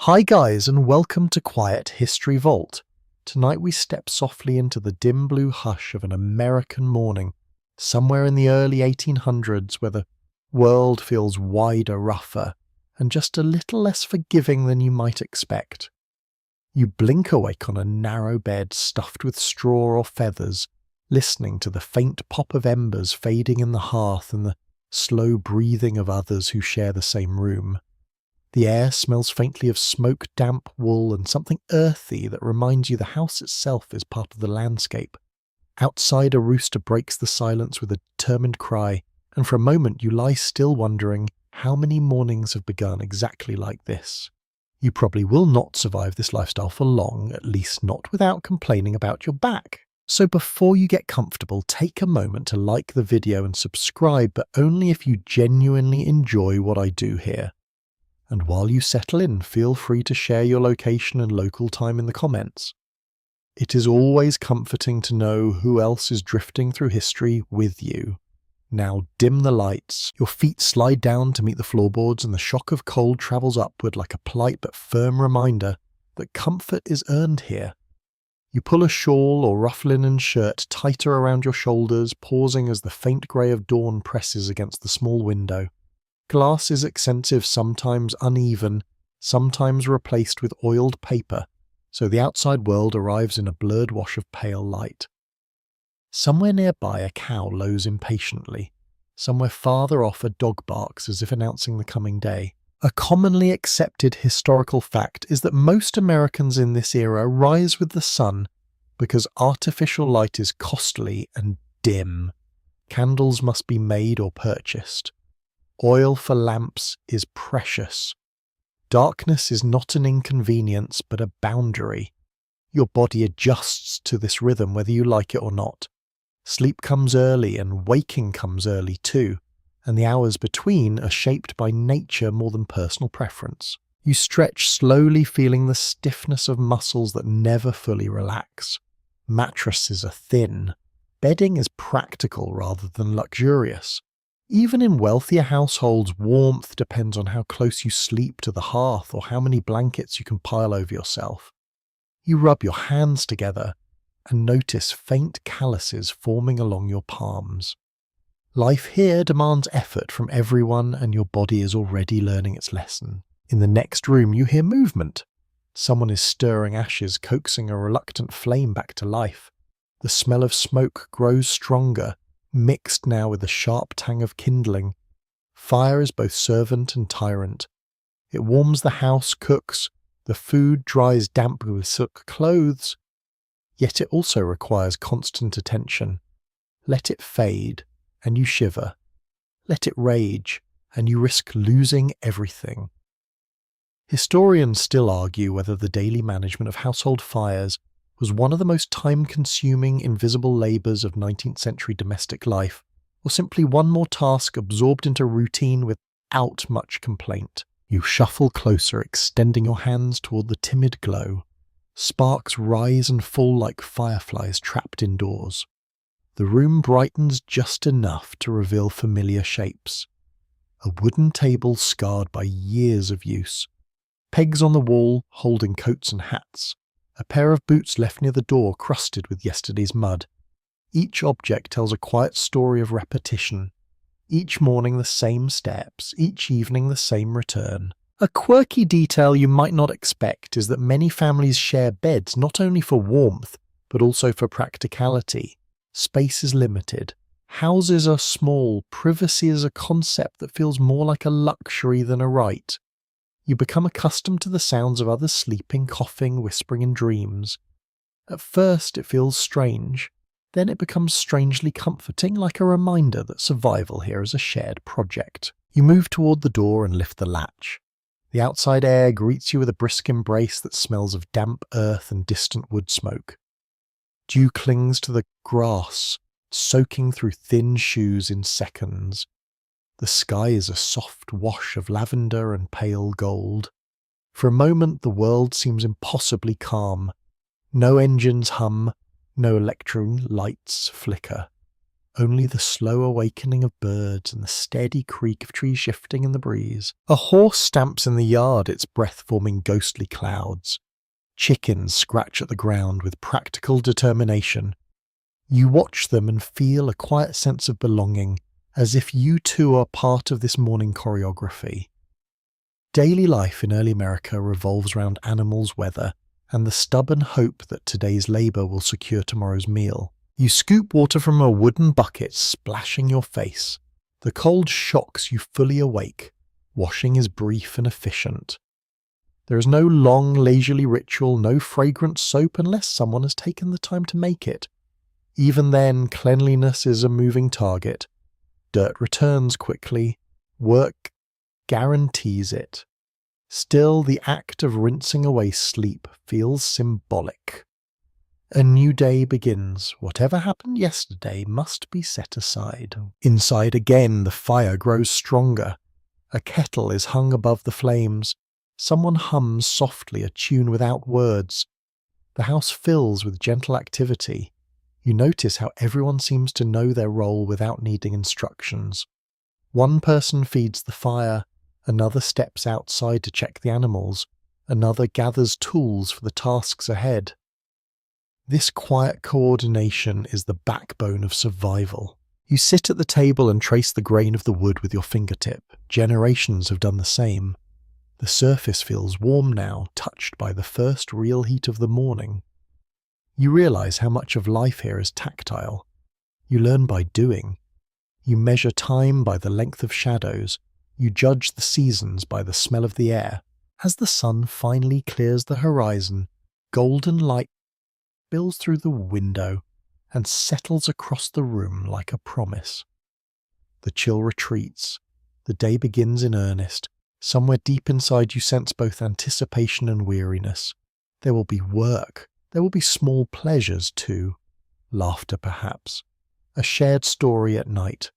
Hi guys, and welcome to Quiet History Vault. Tonight we step softly into the dim blue hush of an American morning, somewhere in the early 1800s where the world feels wider, rougher, and just a little less forgiving than you might expect. You blink awake on a narrow bed stuffed with straw or feathers, listening to the faint pop of embers fading in the hearth and the slow breathing of others who share the same room. The air smells faintly of smoke, damp wool, and something earthy that reminds you the house itself is part of the landscape. Outside, a rooster breaks the silence with a determined cry, and for a moment you lie still wondering how many mornings have begun exactly like this. You probably will not survive this lifestyle for long, at least not without complaining about your back. So before you get comfortable, take a moment to like the video and subscribe, but only if you genuinely enjoy what I do here. And while you settle in, feel free to share your location and local time in the comments. It is always comforting to know who else is drifting through history with you. Now dim the lights, your feet slide down to meet the floorboards, and the shock of cold travels upward like a polite but firm reminder that comfort is earned here. You pull a shawl or rough linen shirt tighter around your shoulders, pausing as the faint grey of dawn presses against the small window. Glass is expensive, sometimes uneven, sometimes replaced with oiled paper, so the outside world arrives in a blurred wash of pale light. Somewhere nearby a cow lows impatiently. Somewhere farther off a dog barks as if announcing the coming day. A commonly accepted historical fact is that most Americans in this era rise with the sun because artificial light is costly and dim. Candles must be made or purchased. Oil for lamps is precious. Darkness is not an inconvenience, but a boundary. Your body adjusts to this rhythm whether you like it or not. Sleep comes early and waking comes early too, and the hours between are shaped by nature more than personal preference. You stretch slowly, feeling the stiffness of muscles that never fully relax. Mattresses are thin. Bedding is practical rather than luxurious. Even in wealthier households, warmth depends on how close you sleep to the hearth or how many blankets you can pile over yourself. You rub your hands together and notice faint calluses forming along your palms. Life here demands effort from everyone, and your body is already learning its lesson. In the next room, you hear movement. Someone is stirring ashes, coaxing a reluctant flame back to life. The smell of smoke grows stronger, mixed now with the sharp tang of kindling. Fire is both servant and tyrant. It warms the house, cooks, the food dries damp with silk clothes, yet it also requires constant attention. Let it fade, and you shiver. Let it rage, and you risk losing everything. Historians still argue whether the daily management of household fires was one of the most time-consuming, invisible labours of 19th century domestic life, or simply one more task absorbed into routine without much complaint. You shuffle closer, extending your hands toward the timid glow. Sparks rise and fall like fireflies trapped indoors. The room brightens just enough to reveal familiar shapes. A wooden table scarred by years of use. Pegs on the wall holding coats and hats. A pair of boots left near the door crusted with yesterday's mud. Each object tells a quiet story of repetition. Each morning the same steps, each evening the same return. A quirky detail you might not expect is that many families share beds not only for warmth, but also for practicality. Space is limited. Houses are small. Privacy is a concept that feels more like a luxury than a right. You become accustomed to the sounds of others sleeping, coughing, whispering in dreams. At first it feels strange, then it becomes strangely comforting, like a reminder that survival here is a shared project. You move toward the door and lift the latch. The outside air greets you with a brisk embrace that smells of damp earth and distant wood smoke. Dew clings to the grass, soaking through thin shoes in seconds. The sky is a soft wash of lavender and pale gold. For a moment the world seems impossibly calm. No engines hum, no electron lights flicker. only the slow awakening of birds and the steady creak of trees shifting in the breeze. A horse stamps in the yard, its breath forming ghostly clouds. Chickens scratch at the ground with practical determination. You watch them and feel a quiet sense of belonging, as if you too are part of this morning choreography. Daily life in early America revolves around animals, weather, and the stubborn hope that today's labour will secure tomorrow's meal. You scoop water from a wooden bucket, splashing your face. The cold shocks you fully awake. Washing is brief and efficient. There is no long, leisurely ritual, no fragrant soap unless someone has taken the time to make it. Even then, cleanliness is a moving target. Dirt returns quickly. Work guarantees it. Still, the act of rinsing away sleep feels symbolic. A new day begins. Whatever happened yesterday must be set aside. Inside again, the fire grows stronger. A kettle is hung above the flames. Someone hums softly a tune without words. The house fills with gentle activity. You notice how everyone seems to know their role without needing instructions. One person feeds the fire, another steps outside to check the animals, another gathers tools for the tasks ahead. This quiet coordination is the backbone of survival. You sit at the table and trace the grain of the wood with your fingertip. Generations have done the same. The surface feels warm now, touched by the first real heat of the morning. You realize how much of life here is tactile. You learn by doing. You measure time by the length of shadows. You judge the seasons by the smell of the air. As the sun finally clears the horizon, golden light spills through the window and settles across the room like a promise. The chill retreats. The day begins in earnest. Somewhere deep inside you sense both anticipation and weariness. There will be work. There will be small pleasures too. Laughter perhaps. A shared story at night.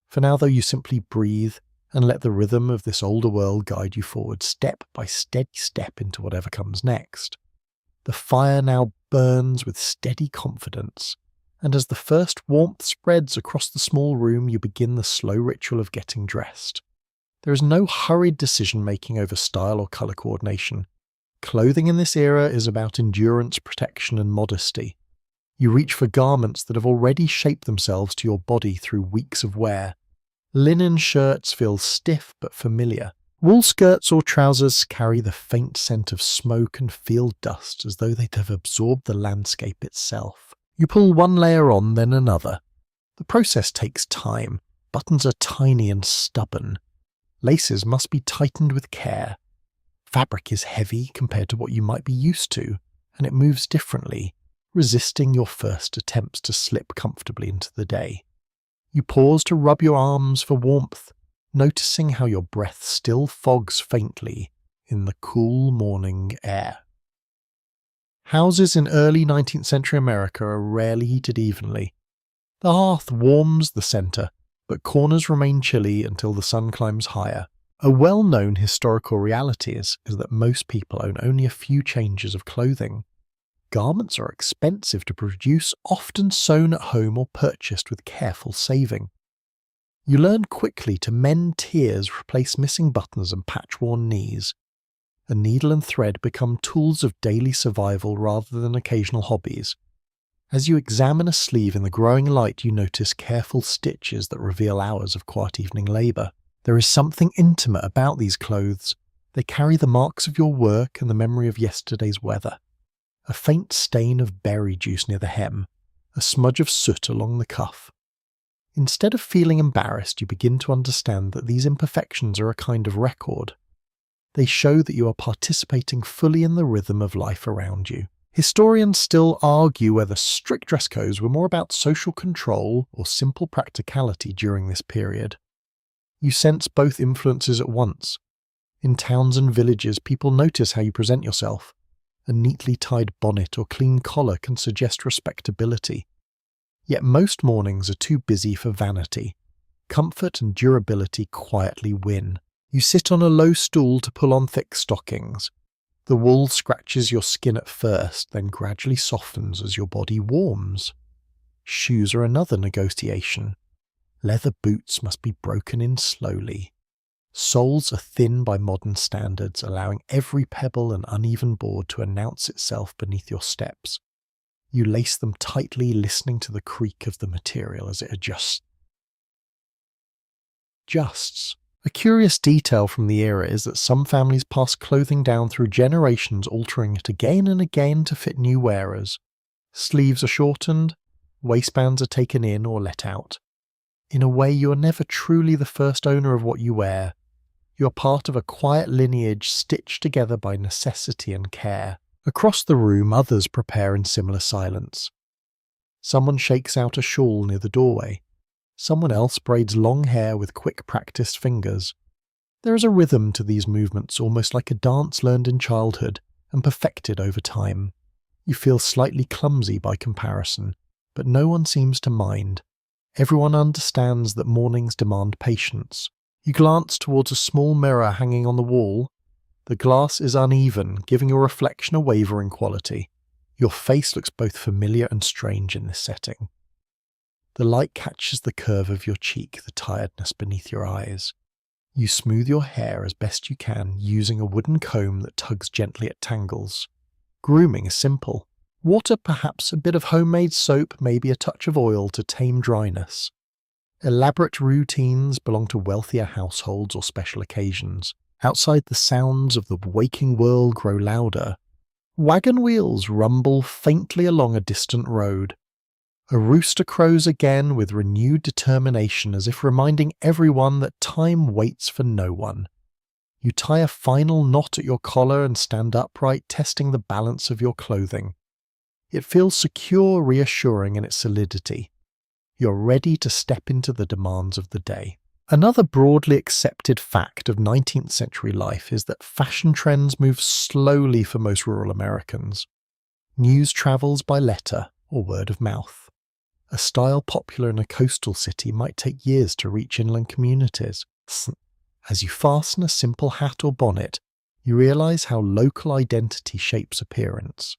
For now though, you simply breathe and let the rhythm of this older world guide you forward step by steady step into whatever comes next. The fire now burns with steady confidence, and as the first warmth spreads across the small room, you begin the slow ritual of getting dressed. There is no hurried decision-making over style or colour coordination. Clothing in this era is about endurance, protection and modesty. You reach for garments that have already shaped themselves to your body through weeks of wear. Linen shirts feel stiff but familiar. Wool skirts or trousers carry the faint scent of smoke and field dust as though they'd have absorbed the landscape itself. You pull one layer on, then another. The process takes time. Buttons are tiny and stubborn. Laces must be tightened with care. Fabric is heavy compared to what you might be used to, and it moves differently, resisting your first attempts to slip comfortably into the day. You pause to rub your arms for warmth, noticing how your breath still fogs faintly in the cool morning air. Houses in early 19th century America are rarely heated evenly. The hearth warms the centre, but corners remain chilly until the sun climbs higher. A well-known historical reality is that most people own only a few changes of clothing. Garments are expensive to produce, often sewn at home or purchased with careful saving. You learn quickly to mend tears, replace missing buttons and patch-worn knees. A needle and thread become tools of daily survival rather than occasional hobbies. As you examine a sleeve in the growing light, you notice careful stitches that reveal hours of quiet evening labour. There is something intimate about these clothes. They carry the marks of your work and the memory of yesterday's weather. A faint stain of berry juice near the hem, a smudge of soot along the cuff. Instead of feeling embarrassed, you begin to understand that these imperfections are a kind of record. They show that you are participating fully in the rhythm of life around you. Historians still argue whether strict dress codes were more about social control or simple practicality during this period. You sense both influences at once. In towns and villages, people notice how you present yourself. A neatly tied bonnet or clean collar can suggest respectability. Yet most mornings are too busy for vanity. Comfort and durability quietly win. You sit on a low stool to pull on thick stockings. The wool scratches your skin at first, then gradually softens as your body warms. Shoes are another negotiation. Leather boots must be broken in slowly. Soles are thin by modern standards, allowing every pebble and uneven board to announce itself beneath your steps. You lace them tightly, listening to the creak of the material as it adjusts. A curious detail from the era is that some families pass clothing down through generations, altering it again and again to fit new wearers. Sleeves are shortened, waistbands are taken in or let out. In a way, you are never truly the first owner of what you wear. You are part of a quiet lineage stitched together by necessity and care. Across the room, others prepare in similar silence. Someone shakes out a shawl near the doorway. Someone else braids long hair with quick practiced fingers. There is a rhythm to these movements, almost like a dance learned in childhood and perfected over time. You feel slightly clumsy by comparison, but no one seems to mind. Everyone understands that mornings demand patience. You glance towards a small mirror hanging on the wall. The glass is uneven, giving your reflection a wavering quality. Your face looks both familiar and strange in this setting. The light catches the curve of your cheek, the tiredness beneath your eyes. You smooth your hair as best you can, using a wooden comb that tugs gently at tangles. Grooming is simple. Water, perhaps a bit of homemade soap, maybe a touch of oil to tame dryness. Elaborate routines belong to wealthier households or special occasions. Outside, the sounds of the waking world grow louder. Wagon wheels rumble faintly along a distant road. A rooster crows again with renewed determination, as if reminding everyone that time waits for no one. You tie a final knot at your collar and stand upright, testing the balance of your clothing. It feels secure, reassuring in its solidity. You're ready to step into the demands of the day. Another broadly accepted fact of 19th century life is that fashion trends move slowly for most rural Americans. News travels by letter or word of mouth. A style popular in a coastal city might take years to reach inland communities. As you fasten a simple hat or bonnet, you realize how local identity shapes appearance.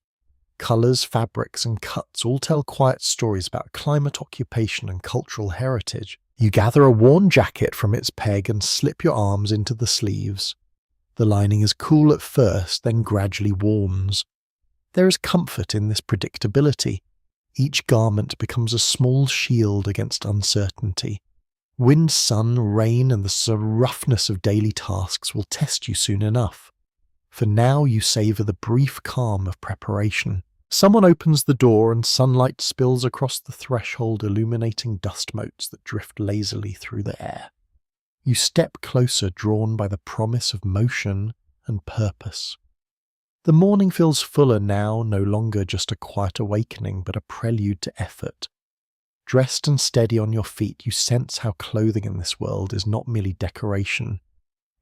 Colours, fabrics, and cuts all tell quiet stories about climate, occupation, and cultural heritage. You gather a worn jacket from its peg and slip your arms into the sleeves. The lining is cool at first, then gradually warms. There is comfort in this predictability. Each garment becomes a small shield against uncertainty. Wind, sun, rain, and the roughness of daily tasks will test you soon enough. For now, you savour the brief calm of preparation. Someone opens the door and sunlight spills across the threshold, illuminating dust motes that drift lazily through the air. You step closer, drawn by the promise of motion and purpose. The morning feels fuller now, no longer just a quiet awakening, but a prelude to effort. Dressed and steady on your feet, you sense how clothing in this world is not merely decoration.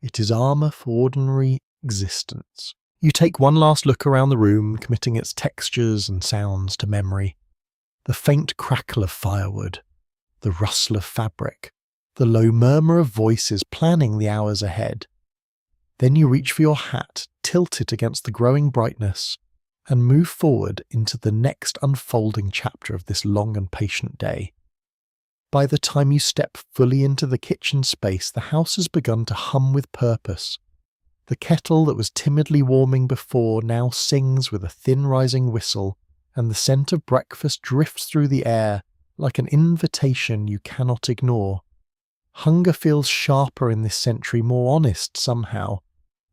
It is armour for ordinary existence. You take one last look around the room, committing its textures and sounds to memory. The faint crackle of firewood, the rustle of fabric, the low murmur of voices planning the hours ahead. Then you reach for your hat, tilt it against the growing brightness, and move forward into the next unfolding chapter of this long and patient day. By the time you step fully into the kitchen space, the house has begun to hum with purpose. The kettle that was timidly warming before now sings with a thin rising whistle, and the scent of breakfast drifts through the air like an invitation you cannot ignore. Hunger feels sharper in this century, more honest somehow,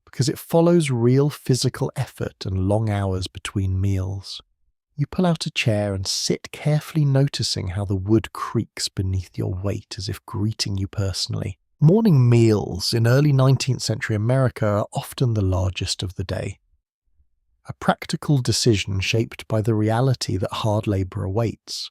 because it follows real physical effort and long hours between meals. You pull out a chair and sit, carefully noticing how the wood creaks beneath your weight as if greeting you personally. Morning meals in early 19th century America are often the largest of the day. A practical decision shaped by the reality that hard labour awaits.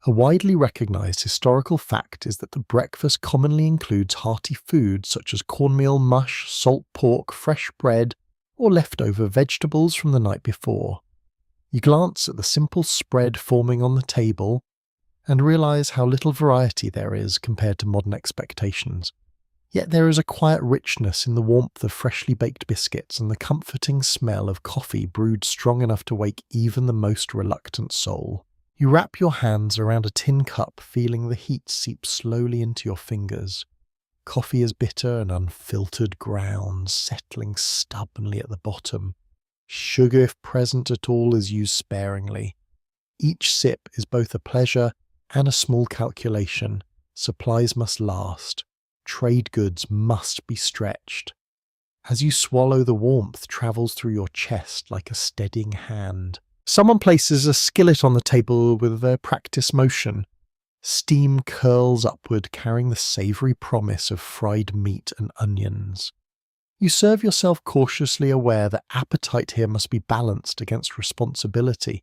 A widely recognised historical fact is that the breakfast commonly includes hearty foods such as cornmeal mush, salt pork, fresh bread, or leftover vegetables from the night before. You glance at the simple spread forming on the table and realise how little variety there is compared to modern expectations. Yet there is a quiet richness in the warmth of freshly baked biscuits and the comforting smell of coffee brewed strong enough to wake even the most reluctant soul. You wrap your hands around a tin cup, feeling the heat seep slowly into your fingers. Coffee is bitter and unfiltered ground, settling stubbornly at the bottom. Sugar, if present at all, is used sparingly. Each sip is both a pleasure and a small calculation. Supplies must last. Trade goods must be stretched. As you swallow, the warmth travels through your chest like a steadying hand. Someone places a skillet on the table with a practiced motion. Steam curls upward, carrying the savoury promise of fried meat and onions. You serve yourself, cautiously aware that appetite here must be balanced against responsibility.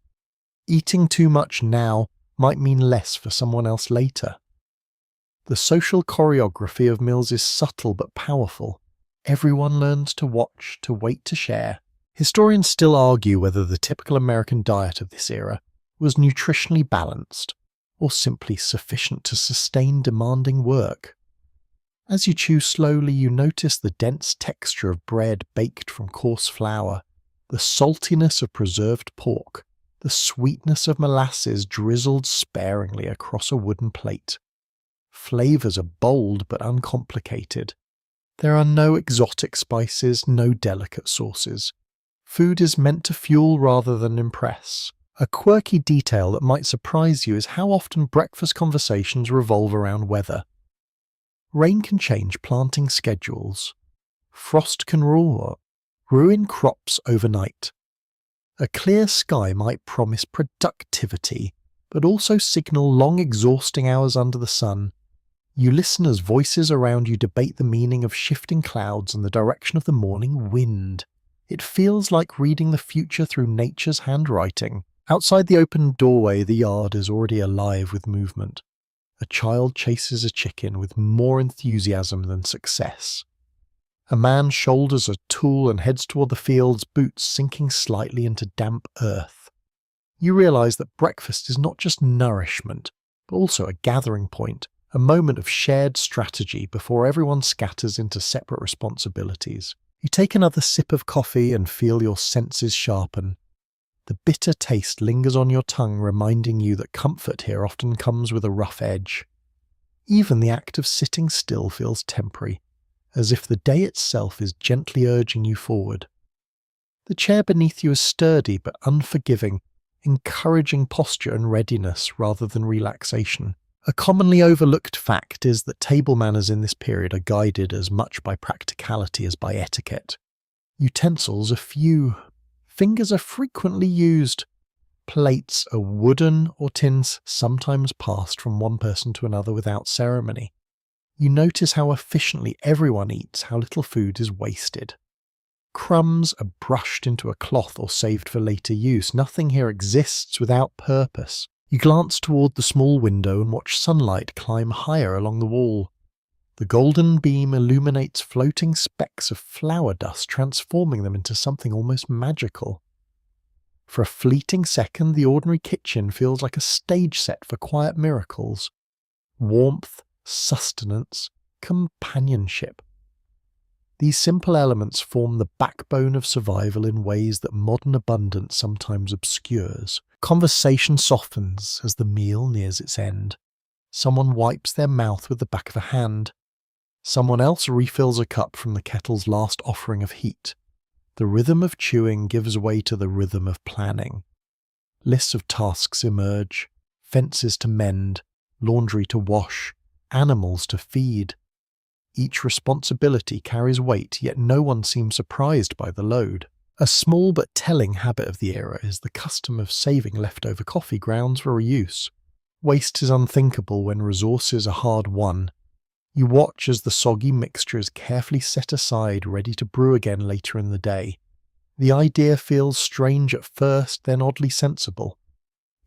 Eating too much now might mean less for someone else later. The social choreography of meals is subtle but powerful. Everyone learns to watch, to wait, to share. Historians still argue whether the typical American diet of this era was nutritionally balanced or simply sufficient to sustain demanding work. As you chew slowly, you notice the dense texture of bread baked from coarse flour, the saltiness of preserved pork, the sweetness of molasses drizzled sparingly across a wooden plate. Flavors are bold but uncomplicated. There are no exotic spices, no delicate sauces. Food is meant to fuel rather than impress. A quirky detail that might surprise you is how often breakfast conversations revolve around weather. Rain can change planting schedules. Frost can ruin crops overnight. A clear sky might promise productivity, but also signal long, exhausting hours under the sun. You listen as voices around you debate the meaning of shifting clouds and the direction of the morning wind. It feels like reading the future through nature's handwriting. Outside the open doorway, the yard is already alive with movement. A child chases a chicken with more enthusiasm than success. A man shoulders a tool and heads toward the fields, boots sinking slightly into damp earth. You realize that breakfast is not just nourishment, but also a gathering point, a moment of shared strategy before everyone scatters into separate responsibilities. You take another sip of coffee and feel your senses sharpen. The bitter taste lingers on your tongue, reminding you that comfort here often comes with a rough edge. Even the act of sitting still feels temporary, as if the day itself is gently urging you forward. The chair beneath you is sturdy but unforgiving, encouraging posture and readiness rather than relaxation. A commonly overlooked fact is that table manners in this period are guided as much by practicality as by etiquette. Utensils are few. Fingers are frequently used. Plates are wooden or tin, sometimes passed from one person to another without ceremony. You notice how efficiently everyone eats, how little food is wasted. Crumbs are brushed into a cloth or saved for later use. Nothing here exists without purpose. You glance toward the small window and watch sunlight climb higher along the wall. The golden beam illuminates floating specks of flour dust, transforming them into something almost magical. For a fleeting second, the ordinary kitchen feels like a stage set for quiet miracles. Warmth, sustenance, companionship. These simple elements form the backbone of survival in ways that modern abundance sometimes obscures. Conversation softens as the meal nears its end. Someone wipes their mouth with the back of a hand. Someone else refills a cup from the kettle's last offering of heat. The rhythm of chewing gives way to the rhythm of planning. Lists of tasks emerge: fences to mend, laundry to wash, animals to feed. Each responsibility carries weight, yet no one seems surprised by the load. A small but telling habit of the era is the custom of saving leftover coffee grounds for reuse. Waste is unthinkable when resources are hard won. You watch as the soggy mixture is carefully set aside, ready to brew again later in the day. The idea feels strange at first, then oddly sensible.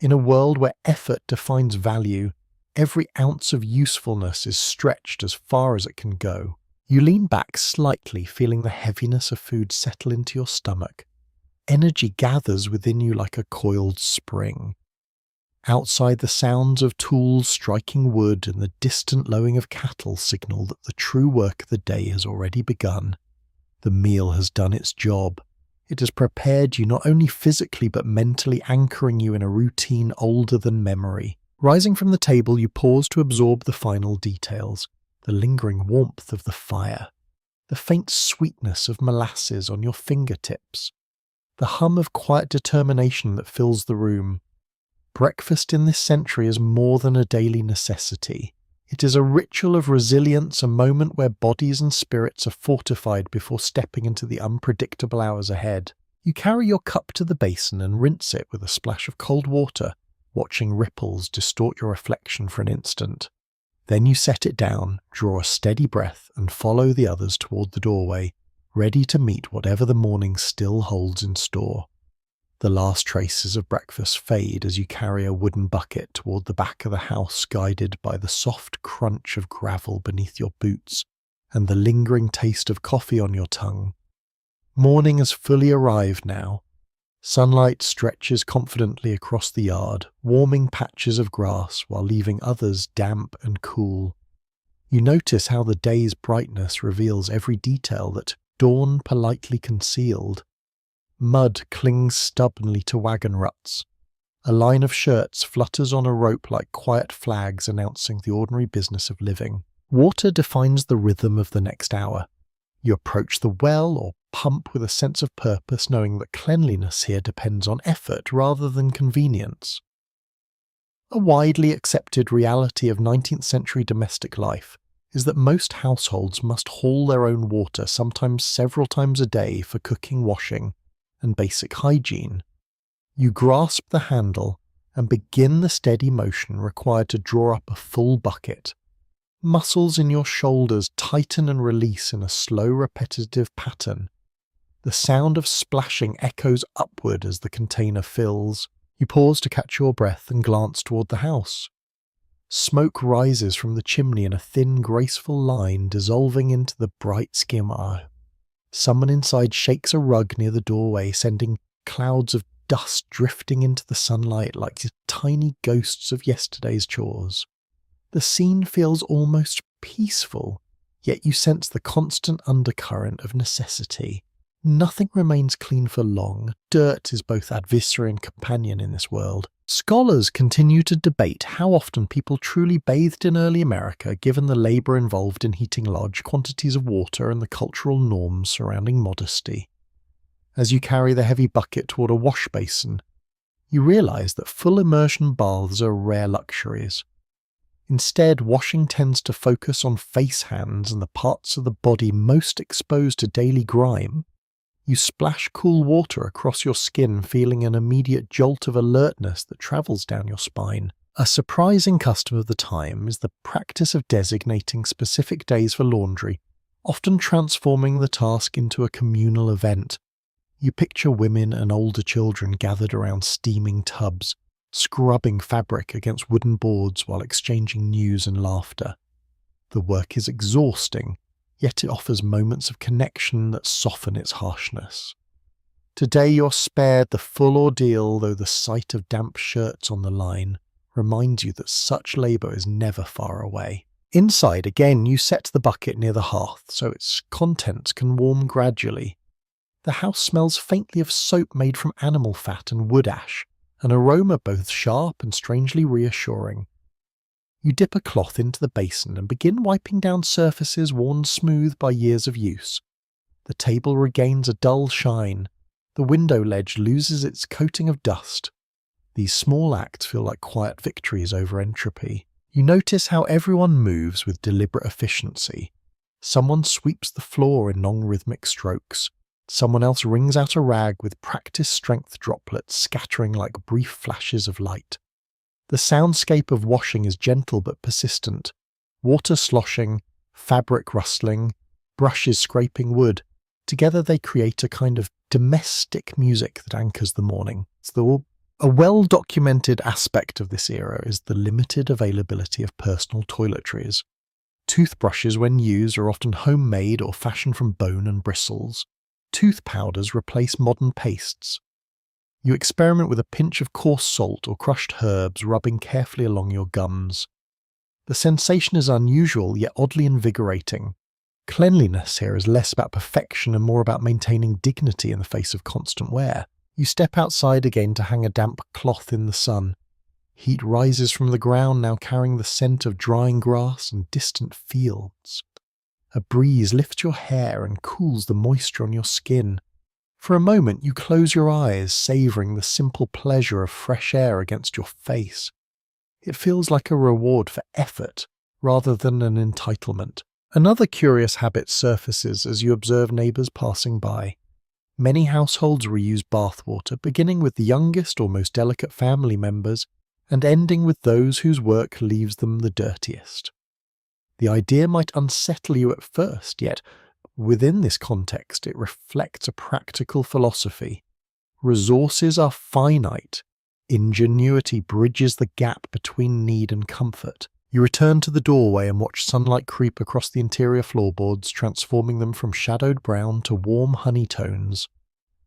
In a world where effort defines value, every ounce of usefulness is stretched as far as it can go. You lean back slightly, feeling the heaviness of food settle into your stomach. Energy gathers within you like a coiled spring. Outside, the sounds of tools striking wood and the distant lowing of cattle signal that the true work of the day has already begun. The meal has done its job. It has prepared you not only physically but mentally, anchoring you in a routine older than memory. Rising from the table, you pause to absorb the final details, the lingering warmth of the fire, the faint sweetness of molasses on your fingertips, the hum of quiet determination that fills the room. Breakfast in this century is more than a daily necessity. It is a ritual of resilience, a moment where bodies and spirits are fortified before stepping into the unpredictable hours ahead. You carry your cup to the basin and rinse it with a splash of cold water, watching ripples distort your reflection for an instant. Then you set it down, draw a steady breath, and follow the others toward the doorway, ready to meet whatever the morning still holds in store. The last traces of breakfast fade as you carry a wooden bucket toward the back of the house, guided by the soft crunch of gravel beneath your boots and the lingering taste of coffee on your tongue. Morning has fully arrived now. Sunlight stretches confidently across the yard, warming patches of grass while leaving others damp and cool. You notice how the day's brightness reveals every detail that dawn politely concealed. Mud clings stubbornly to wagon ruts. A line of shirts flutters on a rope like quiet flags announcing the ordinary business of living. Water defines the rhythm of the next hour. You approach the well or pump with a sense of purpose, knowing that cleanliness here depends on effort rather than convenience. A widely accepted reality of 19th century domestic life is that most households must haul their own water, sometimes several times a day, for cooking, washing, and basic hygiene. You grasp the handle and begin the steady motion required to draw up a full bucket. Muscles in your shoulders tighten and release in a slow, repetitive pattern. The sound of splashing echoes upward as the container fills. You pause to catch your breath and glance toward the house. Smoke rises from the chimney in a thin, graceful line, dissolving into the bright skimmer. Someone inside shakes a rug near the doorway, sending clouds of dust drifting into the sunlight like tiny ghosts of yesterday's chores. The scene feels almost peaceful, yet you sense the constant undercurrent of necessity. Nothing remains clean for long. Dirt is both adversary and companion in this world. Scholars continue to debate how often people truly bathed in early America, given the labour involved in heating large quantities of water and the cultural norms surrounding modesty. As you carry the heavy bucket toward a wash basin, you realise that full immersion baths are rare luxuries. Instead, washing tends to focus on face hands and the parts of the body most exposed to daily grime. You splash cool water across your skin, feeling an immediate jolt of alertness that travels down your spine. A surprising custom of the time is the practice of designating specific days for laundry, often transforming the task into a communal event. You picture women and older children gathered around steaming tubs, scrubbing fabric against wooden boards while exchanging news and laughter. The work is exhausting, yet it offers moments of connection that soften its harshness. Today you're spared the full ordeal, though the sight of damp shirts on the line reminds you that such labour is never far away. Inside, again, you set the bucket near the hearth so its contents can warm gradually. The house smells faintly of soap made from animal fat and wood ash, an aroma both sharp and strangely reassuring. You dip a cloth into the basin and begin wiping down surfaces worn smooth by years of use. The table regains a dull shine. The window ledge loses its coating of dust. These small acts feel like quiet victories over entropy. You notice how everyone moves with deliberate efficiency. Someone sweeps the floor in non-rhythmic strokes. Someone else wrings out a rag with practiced strength droplets scattering like brief flashes of light. The soundscape of washing is gentle but persistent. Water sloshing, fabric rustling, brushes scraping wood. Together they create a kind of domestic music that anchors the morning. A well-documented aspect of this era is the limited availability of personal toiletries. Toothbrushes, when used, are often homemade or fashioned from bone and bristles. Tooth powders replace modern pastes. You experiment with a pinch of coarse salt or crushed herbs, rubbing carefully along your gums. The sensation is unusual yet oddly invigorating. Cleanliness here is less about perfection and more about maintaining dignity in the face of constant wear. You step outside again to hang a damp cloth in the sun. Heat rises from the ground, now carrying the scent of drying grass and distant fields. A breeze lifts your hair and cools the moisture on your skin. For a moment you close your eyes, savouring the simple pleasure of fresh air against your face. It feels like a reward for effort, rather than an entitlement. Another curious habit surfaces as you observe neighbours passing by. Many households reuse bathwater, beginning with the youngest or most delicate family members, and ending with those whose work leaves them the dirtiest. The idea might unsettle you at first, yet within this context it reflects a practical philosophy. Resources are finite. Ingenuity bridges the gap between need and comfort. You return to the doorway and watch sunlight creep across the interior floorboards, transforming them from shadowed brown to warm honey tones.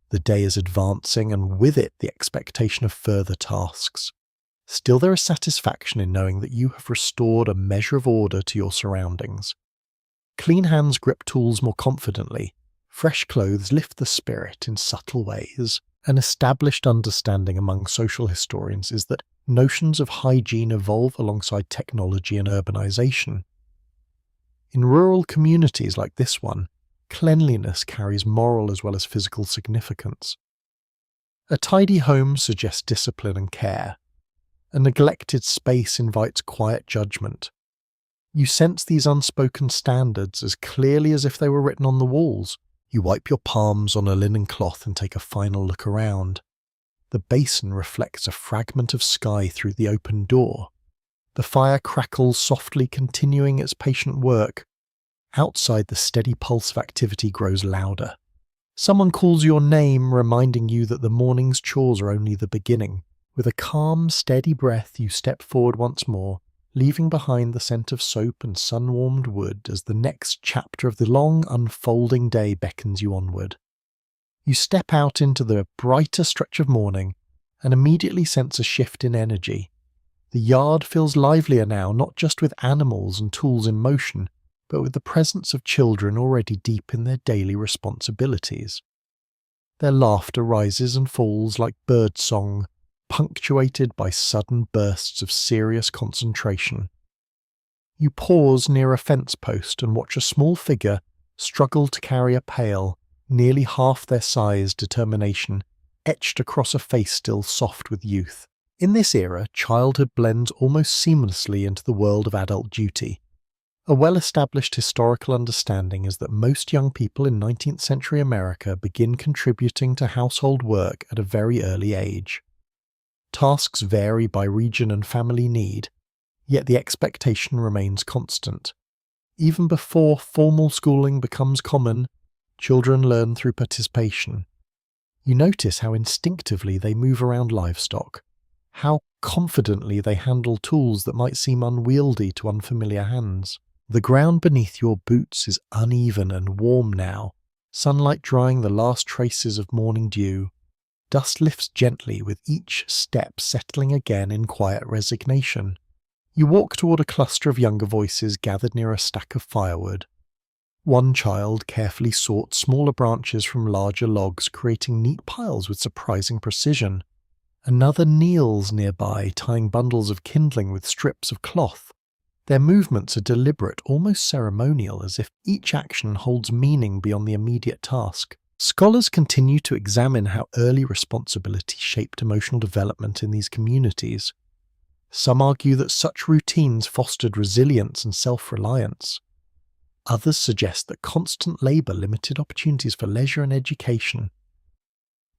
The day is advancing, and with it the expectation of further tasks. Still, there is satisfaction in knowing that you have restored a measure of order to your surroundings. Clean hands grip tools more confidently. Fresh clothes lift the spirit in subtle ways. An established understanding among social historians is that notions of hygiene evolve alongside technology and urbanization. In rural communities like this one, cleanliness carries moral as well as physical significance. A tidy home suggests discipline and care. A neglected space invites quiet judgment. You sense these unspoken standards as clearly as if they were written on the walls. You wipe your palms on a linen cloth and take a final look around. The basin reflects a fragment of sky through the open door. The fire crackles softly, continuing its patient work. Outside, the steady pulse of activity grows louder. Someone calls your name, reminding you that the morning's chores are only the beginning. With a calm, steady breath, you step forward once more, leaving behind the scent of soap and sun-warmed wood as the next chapter of the long, unfolding day beckons you onward. You step out into the brighter stretch of morning and immediately sense a shift in energy. The yard feels livelier now, not just with animals and tools in motion, but with the presence of children already deep in their daily responsibilities. Their laughter rises and falls like birdsong, punctuated by sudden bursts of serious concentration. You pause near a fence post and watch a small figure struggle to carry a pail, nearly half their size determination, etched across a face still soft with youth. In this era, childhood blends almost seamlessly into the world of adult duty. A well-established historical understanding is that most young people in 19th century America begin contributing to household work at a very early age. Tasks vary by region and family need, yet the expectation remains constant. Even before formal schooling becomes common, children learn through participation. You notice how instinctively they move around livestock, how confidently they handle tools that might seem unwieldy to unfamiliar hands. The ground beneath your boots is uneven and warm now, sunlight drying the last traces of morning dew. Dust lifts gently with each step, settling again in quiet resignation. You walk toward a cluster of younger voices gathered near a stack of firewood. One child carefully sorts smaller branches from larger logs, creating neat piles with surprising precision. Another kneels nearby, tying bundles of kindling with strips of cloth. Their movements are deliberate, almost ceremonial, as if each action holds meaning beyond the immediate task. Scholars continue to examine how early responsibility shaped emotional development in these communities. Some argue that such routines fostered resilience and self-reliance. Others suggest that constant labour limited opportunities for leisure and education.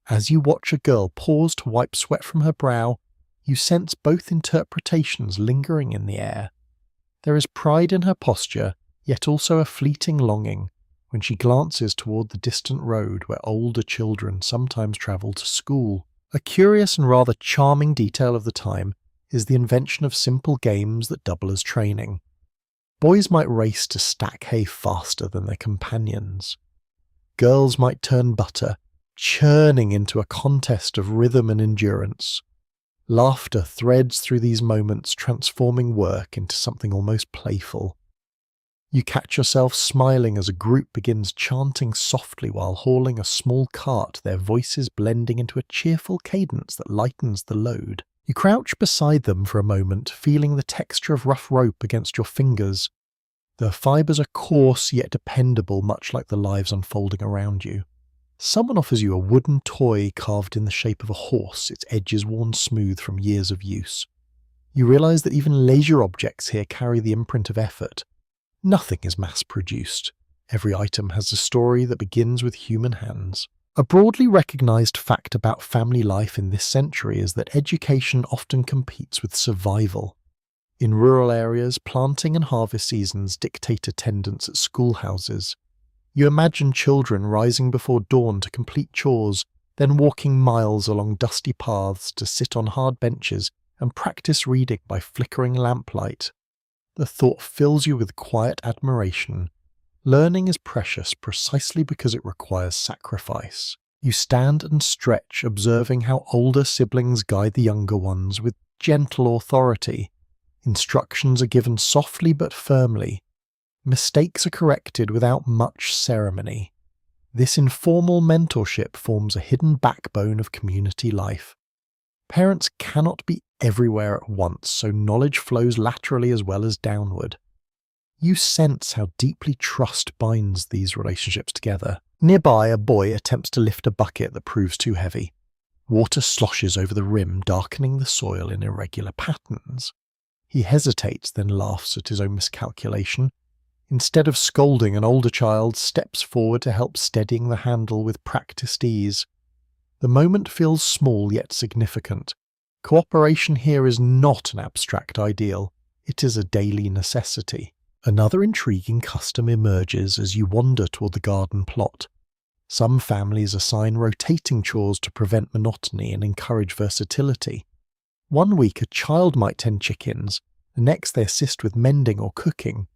As you watch a girl pause to wipe sweat from her brow, you sense both interpretations lingering in the air. There is pride in her posture, yet also a fleeting longing when she glances toward the distant road where older children sometimes travel to school. A curious and rather charming detail of the time is the invention of simple games that double as training. Boys might race to stack hay faster than their companions. Girls might turn butter, churning into a contest of rhythm and endurance. Laughter threads through these moments, transforming work into something almost playful. You catch yourself smiling as a group begins chanting softly while hauling a small cart, their voices blending into a cheerful cadence that lightens the load. You crouch beside them for a moment, feeling the texture of rough rope against your fingers. The fibres are coarse yet dependable, much like the lives unfolding around you. Someone offers you a wooden toy carved in the shape of a horse, its edges worn smooth from years of use. You realise that even leisure objects here carry the imprint of effort. Nothing is mass-produced. Every item has a story that begins with human hands. A broadly recognised fact about family life in this century is that education often competes with survival. In rural areas, planting and harvest seasons dictate attendance at schoolhouses. You imagine children rising before dawn to complete chores, then walking miles along dusty paths to sit on hard benches and practice reading by flickering lamplight. The thought fills you with quiet admiration. Learning is precious precisely because it requires sacrifice. You stand and stretch, observing how older siblings guide the younger ones with gentle authority. Instructions are given softly but firmly. Mistakes are corrected without much ceremony. This informal mentorship forms a hidden backbone of community life. Parents cannot be everywhere at once, so knowledge flows laterally as well as downward. You sense how deeply trust binds these relationships together. Nearby, a boy attempts to lift a bucket that proves too heavy. Water sloshes over the rim, darkening the soil in irregular patterns. He hesitates, then laughs at his own miscalculation. Instead of scolding, an older child steps forward to help, steadying the handle with practiced ease. The moment feels small yet significant. Cooperation here is not an abstract ideal, it is a daily necessity. Another intriguing custom emerges as you wander toward the garden plot. Some families assign rotating chores to prevent monotony and encourage versatility. One week a child might tend chickens, the next they assist with mending or cooking.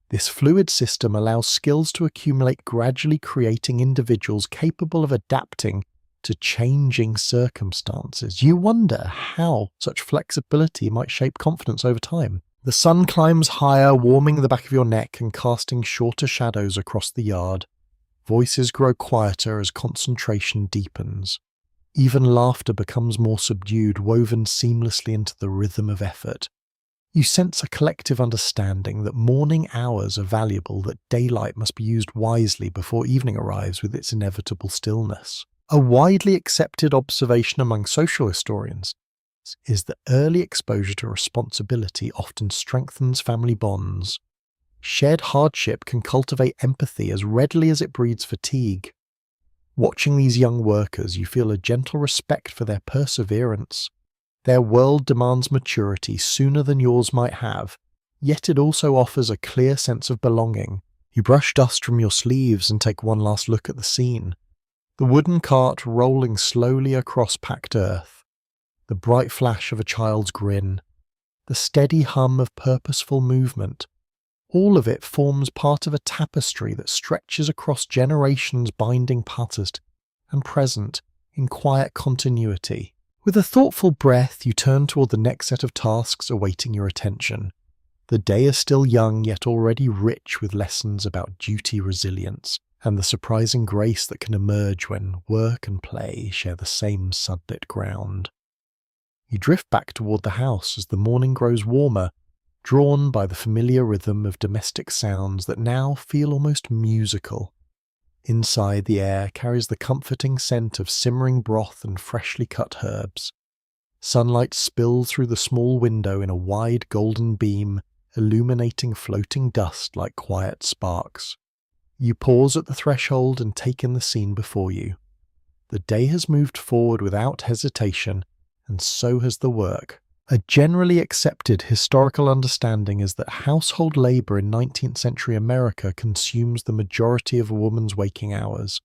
This fluid system allows skills to accumulate, gradually creating individuals capable of adapting to changing circumstances. You wonder how such flexibility might shape confidence over time. The sun climbs higher, warming the back of your neck and casting shorter shadows across the yard. Voices grow quieter as concentration deepens. Even laughter becomes more subdued, woven seamlessly into the rhythm of effort. You sense a collective understanding that morning hours are valuable, that daylight must be used wisely before evening arrives with its inevitable stillness. A widely accepted observation among social historians is that early exposure to responsibility often strengthens family bonds. Shared hardship can cultivate empathy as readily as it breeds fatigue. Watching these young workers, you feel a gentle respect for their perseverance. Their world demands maturity sooner than yours might have, yet it also offers a clear sense of belonging. You brush dust from your sleeves and take one last look at the scene. The wooden cart rolling slowly across packed earth, the bright flash of a child's grin, the steady hum of purposeful movement, all of it forms part of a tapestry that stretches across generations, binding past and present in quiet continuity. With a thoughtful breath, you turn toward the next set of tasks awaiting your attention. The day is still young, yet already rich with lessons about duty, resilience, and the surprising grace that can emerge when work and play share the same sunlit ground. You drift back toward the house as the morning grows warmer, drawn by the familiar rhythm of domestic sounds that now feel almost musical. Inside, the air carries the comforting scent of simmering broth and freshly cut herbs. Sunlight spills through the small window in a wide golden beam, illuminating floating dust like quiet sparks. You pause at the threshold and take in the scene before you. The day has moved forward without hesitation, and so has the work. A generally accepted historical understanding is that household labor in 19th century America consumes the majority of a woman's waking hours.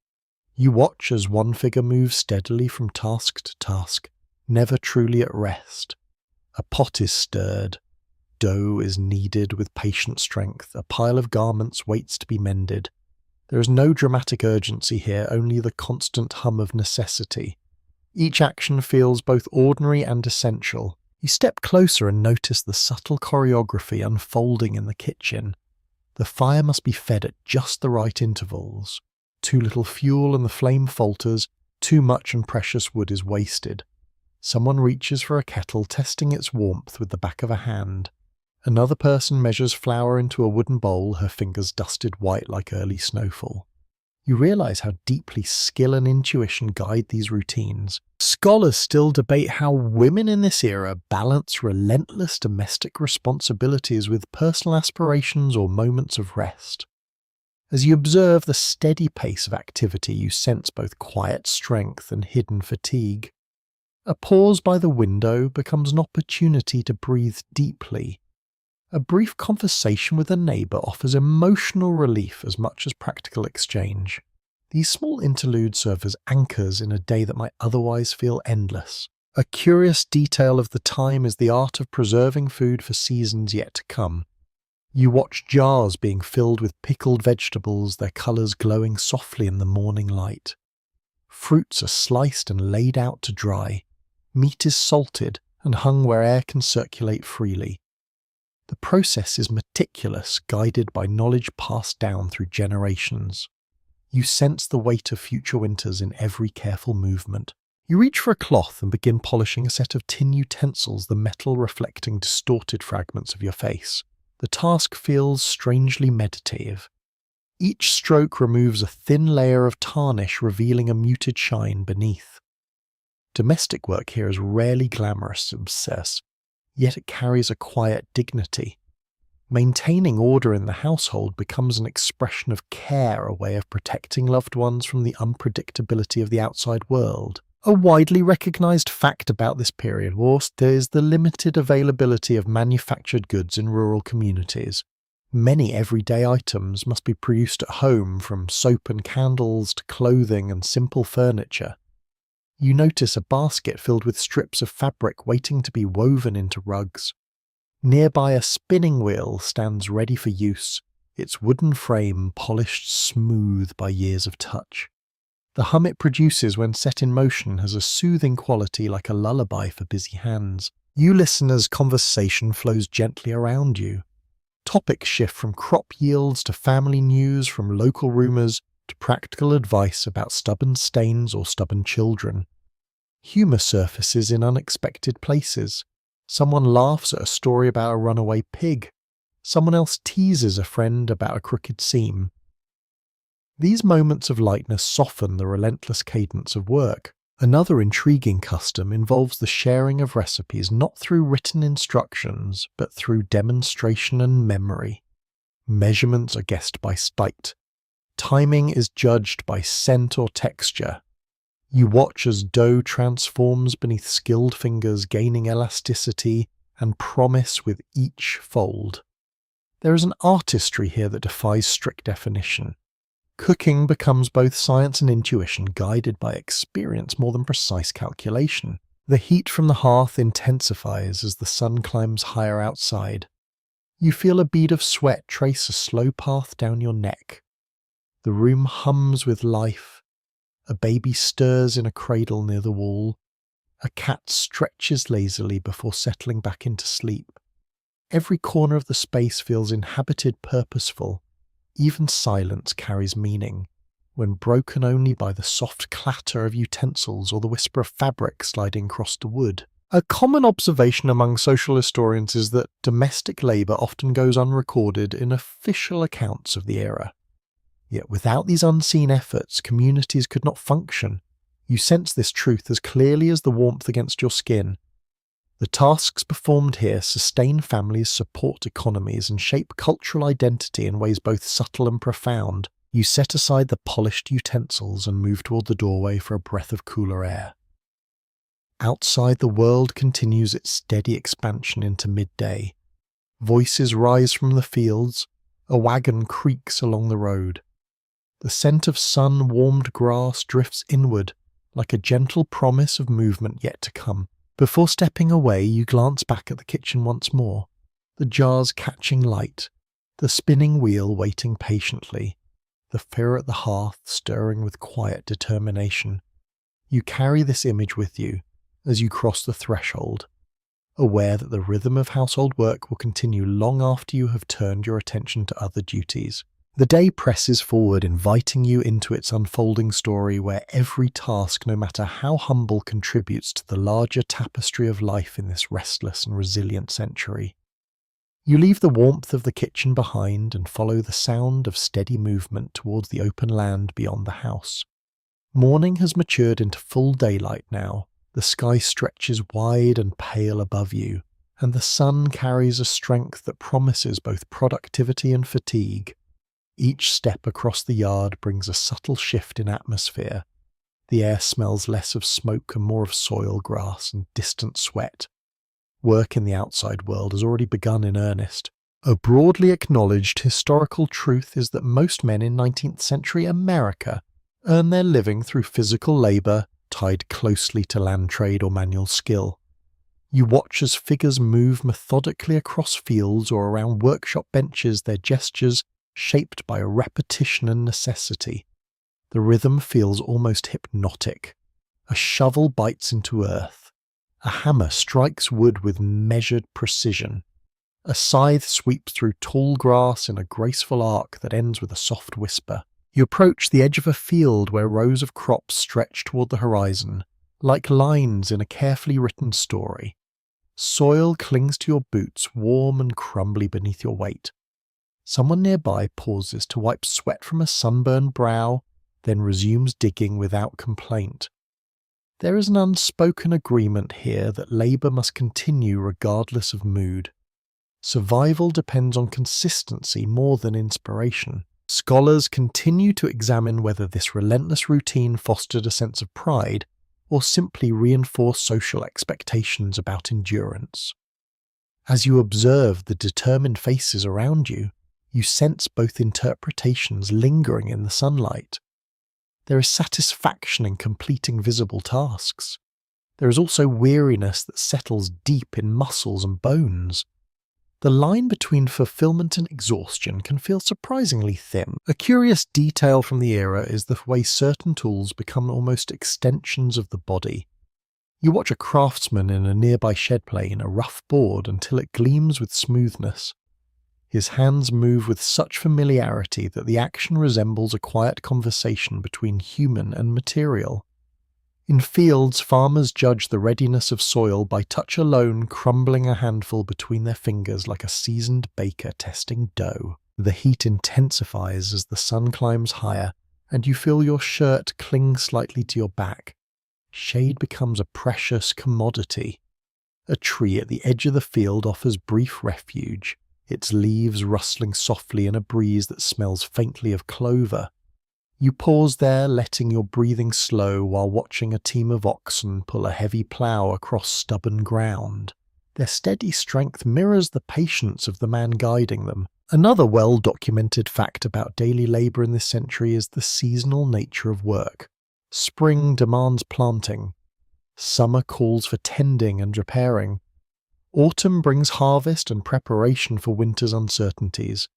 You watch as one figure moves steadily from task to task, never truly at rest. A pot is stirred. Dough is kneaded with patient strength. A pile of garments waits to be mended. There is no dramatic urgency here, only the constant hum of necessity. Each action feels both ordinary and essential. You step closer and notice the subtle choreography unfolding in the kitchen. The fire must be fed at just the right intervals. Too little fuel and the flame falters, too much and precious wood is wasted. Someone reaches for a kettle, testing its warmth with the back of a hand. Another person measures flour into a wooden bowl, her fingers dusted white like early snowfall. You realize how deeply skill and intuition guide these routines. Scholars still debate how women in this era balance relentless domestic responsibilities with personal aspirations or moments of rest. As you observe the steady pace of activity, you sense both quiet strength and hidden fatigue. A pause by the window becomes an opportunity to breathe deeply. A brief conversation with a neighbour offers emotional relief as much as practical exchange. These small interludes serve as anchors in a day that might otherwise feel endless. A curious detail of the time is the art of preserving food for seasons yet to come. You watch jars being filled with pickled vegetables, their colours glowing softly in the morning light. Fruits are sliced and laid out to dry. Meat is salted and hung where air can circulate freely. The process is meticulous, guided by knowledge passed down through generations. You sense the weight of future winters in every careful movement. You reach for a cloth and begin polishing a set of tin utensils, the metal reflecting distorted fragments of your face. The task feels strangely meditative. Each stroke removes a thin layer of tarnish, revealing a muted shine beneath. Domestic work here is rarely glamorous and obsessed, yet it carries a quiet dignity. Maintaining order in the household becomes an expression of care, a way of protecting loved ones from the unpredictability of the outside world. A widely recognized fact about this period is the limited availability of manufactured goods in rural communities. Many everyday items must be produced at home, from soap and candles to clothing and simple furniture. You notice a basket filled with strips of fabric waiting to be woven into rugs. Nearby, a spinning wheel stands ready for use, its wooden frame polished smooth by years of touch. The hum it produces when set in motion has a soothing quality, like a lullaby for busy hands. You listen as conversation flows gently around you. Topics shift from crop yields to family news, from local rumours to practical advice about stubborn stains or stubborn children. Humour surfaces in unexpected places. Someone laughs at a story about a runaway pig. Someone else teases a friend about a crooked seam. These moments of lightness soften the relentless cadence of work. Another intriguing custom involves the sharing of recipes, not through written instructions, but through demonstration and memory. Measurements are guessed by sight. Timing is judged by scent or texture. You watch as dough transforms beneath skilled fingers, gaining elasticity and promise with each fold. There is an artistry here that defies strict definition. Cooking becomes both science and intuition, guided by experience more than precise calculation. The heat from the hearth intensifies as the sun climbs higher outside. You feel a bead of sweat trace a slow path down your neck. The room hums with life. A baby stirs in a cradle near the wall. A cat stretches lazily before settling back into sleep. Every corner of the space feels inhabited, purposeful. Even silence carries meaning, when broken only by the soft clatter of utensils or the whisper of fabric sliding across the wood. A common observation among social historians is that domestic labour often goes unrecorded in official accounts of the era. Yet without these unseen efforts, communities could not function. You sense this truth as clearly as the warmth against your skin. The tasks performed here sustain families, support economies, and shape cultural identity in ways both subtle and profound. You set aside the polished utensils and move toward the doorway for a breath of cooler air. Outside, the world continues its steady expansion into midday. Voices rise from the fields. A wagon creaks along the road. The scent of sun-warmed grass drifts inward, like a gentle promise of movement yet to come. Before stepping away, you glance back at the kitchen once more, the jars catching light, the spinning wheel waiting patiently, the fire at the hearth stirring with quiet determination. You carry this image with you as you cross the threshold. aware that the rhythm of household work will continue long after you have turned your attention to other duties. The day presses forward, inviting you into its unfolding story where every task, no matter how humble, contributes to the larger tapestry of life in this restless and resilient century. You leave the warmth of the kitchen behind and follow the sound of steady movement towards the open land beyond the house. Morning has matured into full daylight now. The sky stretches wide and pale above you, and the sun carries a strength that promises both productivity and fatigue. Each step across the yard brings a subtle shift in atmosphere. The air smells less of smoke and more of soil, grass, and distant sweat. Work in the outside world has already begun in earnest. A broadly acknowledged historical truth is that most men in 19th century America earn their living through physical labour tied closely to land trade or manual skill. You watch as figures move methodically across fields or around workshop benches, their gestures shaped by a repetition and necessity. The rhythm feels almost hypnotic. A shovel bites into earth. A hammer strikes wood with measured precision. A scythe sweeps through tall grass in a graceful arc that ends with a soft whisper. You approach the edge of a field where rows of crops stretch toward the horizon, like lines in a carefully written story. Soil clings to your boots, warm and crumbly beneath your weight. Someone nearby pauses to wipe sweat from a sunburned brow, then resumes digging without complaint. There is an unspoken agreement here that labour must continue regardless of mood. Survival depends on consistency more than inspiration. Scholars continue to examine whether this relentless routine fostered a sense of pride or simply reinforced social expectations about endurance. As you observe the determined faces around you, you sense both interpretations lingering in the sunlight. There is satisfaction in completing visible tasks. There is also weariness that settles deep in muscles and bones. The line between fulfillment and exhaustion can feel surprisingly thin. A curious detail from the era is the way certain tools become almost extensions of the body. You watch a craftsman in a nearby shed plane a rough board until it gleams with smoothness. His hands move with such familiarity that the action resembles a quiet conversation between human and material. In fields, farmers judge the readiness of soil by touch alone, crumbling a handful between their fingers like a seasoned baker testing dough. The heat intensifies as the sun climbs higher, and you feel your shirt cling slightly to your back. Shade becomes a precious commodity. A tree at the edge of the field offers brief refuge, its leaves rustling softly in a breeze that smells faintly of clover. You pause there, letting your breathing slow while watching a team of oxen pull a heavy plough across stubborn ground. Their steady strength mirrors the patience of the man guiding them. Another well-documented fact about daily labour in this century is the seasonal nature of work. Spring demands planting. Summer calls for tending and repairing. Autumn brings harvest and preparation for winter's uncertainties.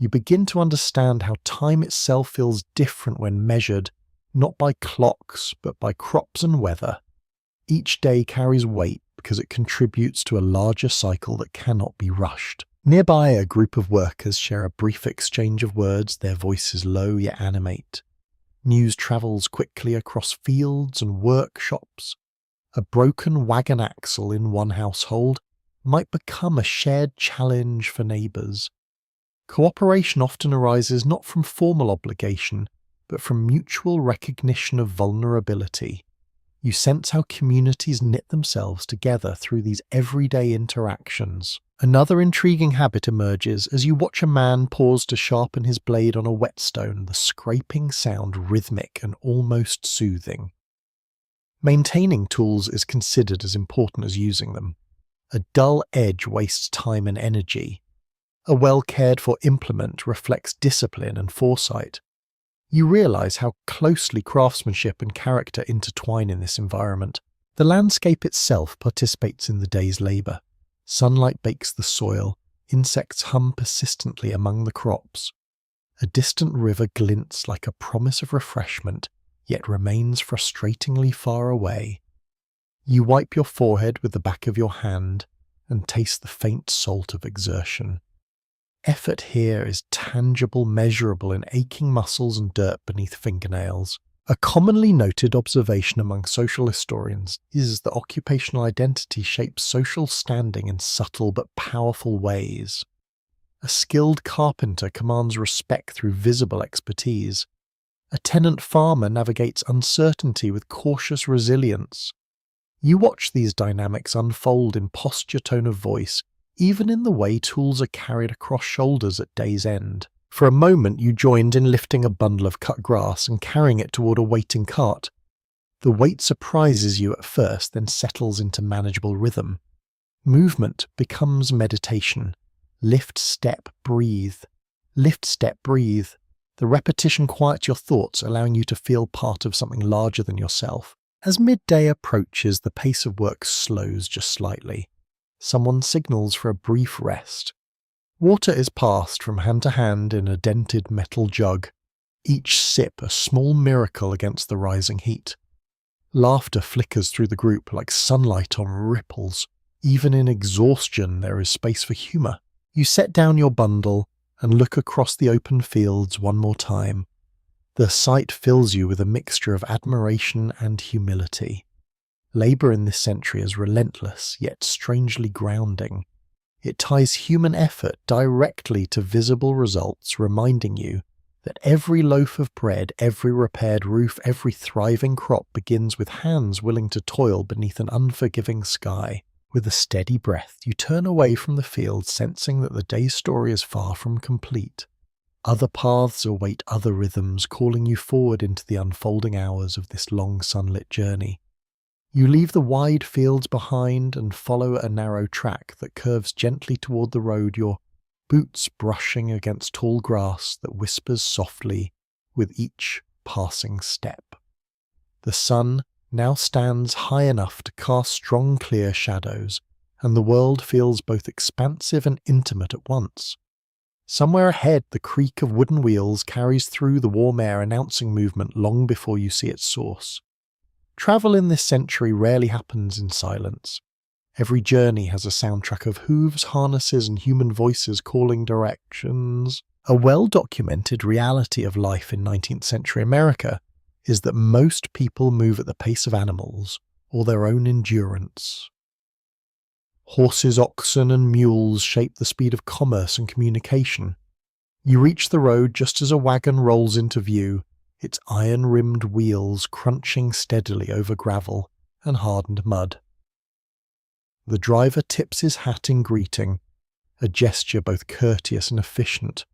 You begin to understand how time itself feels different when measured, not by clocks, but by crops and weather. Each day carries weight because it contributes to a larger cycle that cannot be rushed. Nearby, a group of workers share a brief exchange of words, their voices low yet animate. News travels quickly across fields and workshops. A broken wagon axle in one household might become a shared challenge for neighbours. Cooperation often arises not from formal obligation, but from mutual recognition of vulnerability. You sense how communities knit themselves together through these everyday interactions. Another intriguing habit emerges as you watch a man pause to sharpen his blade on a whetstone, the scraping sound rhythmic and almost soothing. Maintaining tools is considered as important as using them. A dull edge wastes time and energy. A well-cared-for implement reflects discipline and foresight. You realise how closely craftsmanship and character intertwine in this environment. The landscape itself participates in the day's labour. Sunlight bakes the soil, insects hum persistently among the crops. A distant river glints like a promise of refreshment, yet remains frustratingly far away. You wipe your forehead with the back of your hand and taste the faint salt of exertion. Effort here is tangible, measurable in aching muscles and dirt beneath fingernails. A commonly noted observation among social historians is that occupational identity shapes social standing in subtle but powerful ways. A skilled carpenter commands respect through visible expertise. A tenant farmer navigates uncertainty with cautious resilience. You watch these dynamics unfold in posture, tone of voice, even in the way tools are carried across shoulders at day's end. For a moment you joined in lifting a bundle of cut grass and carrying it toward a waiting cart. The weight surprises you at first, then settles into manageable rhythm. Movement becomes meditation. Lift, step, breathe. Lift, step, breathe. The repetition quiets your thoughts, allowing you to feel part of something larger than yourself. As midday approaches, the pace of work slows just slightly. Someone signals for a brief rest. Water is passed from hand to hand in a dented metal jug, each sip a small miracle against the rising heat. Laughter flickers through the group like sunlight on ripples. Even in exhaustion there is space for humour. You set down your bundle and look across the open fields one more time. The sight fills you with a mixture of admiration and humility. Labour in this century is relentless, yet strangely grounding. It ties human effort directly to visible results, reminding you that every loaf of bread, every repaired roof, every thriving crop begins with hands willing to toil beneath an unforgiving sky. With a steady breath, you turn away from the field, sensing that the day's story is far from complete. Other paths await other rhythms, calling you forward into the unfolding hours of this long sunlit journey. You leave the wide fields behind and follow a narrow track that curves gently toward the road, your boots brushing against tall grass that whispers softly with each passing step. The sun now stands high enough to cast strong, clear shadows, and the world feels both expansive and intimate at once. Somewhere ahead, the creak of wooden wheels carries through the warm air, announcing movement long before you see its source. Travel in this century rarely happens in silence. Every journey has a soundtrack of hooves, harnesses, and human voices calling directions. A well-documented reality of life in 19th century America is that most people move at the pace of animals or their own endurance. Horses, oxen, and mules shape the speed of commerce and communication. You reach the road just as a wagon rolls into view, its iron-rimmed wheels crunching steadily over gravel and hardened mud. The driver tips his hat in greeting, a gesture both courteous and efficient.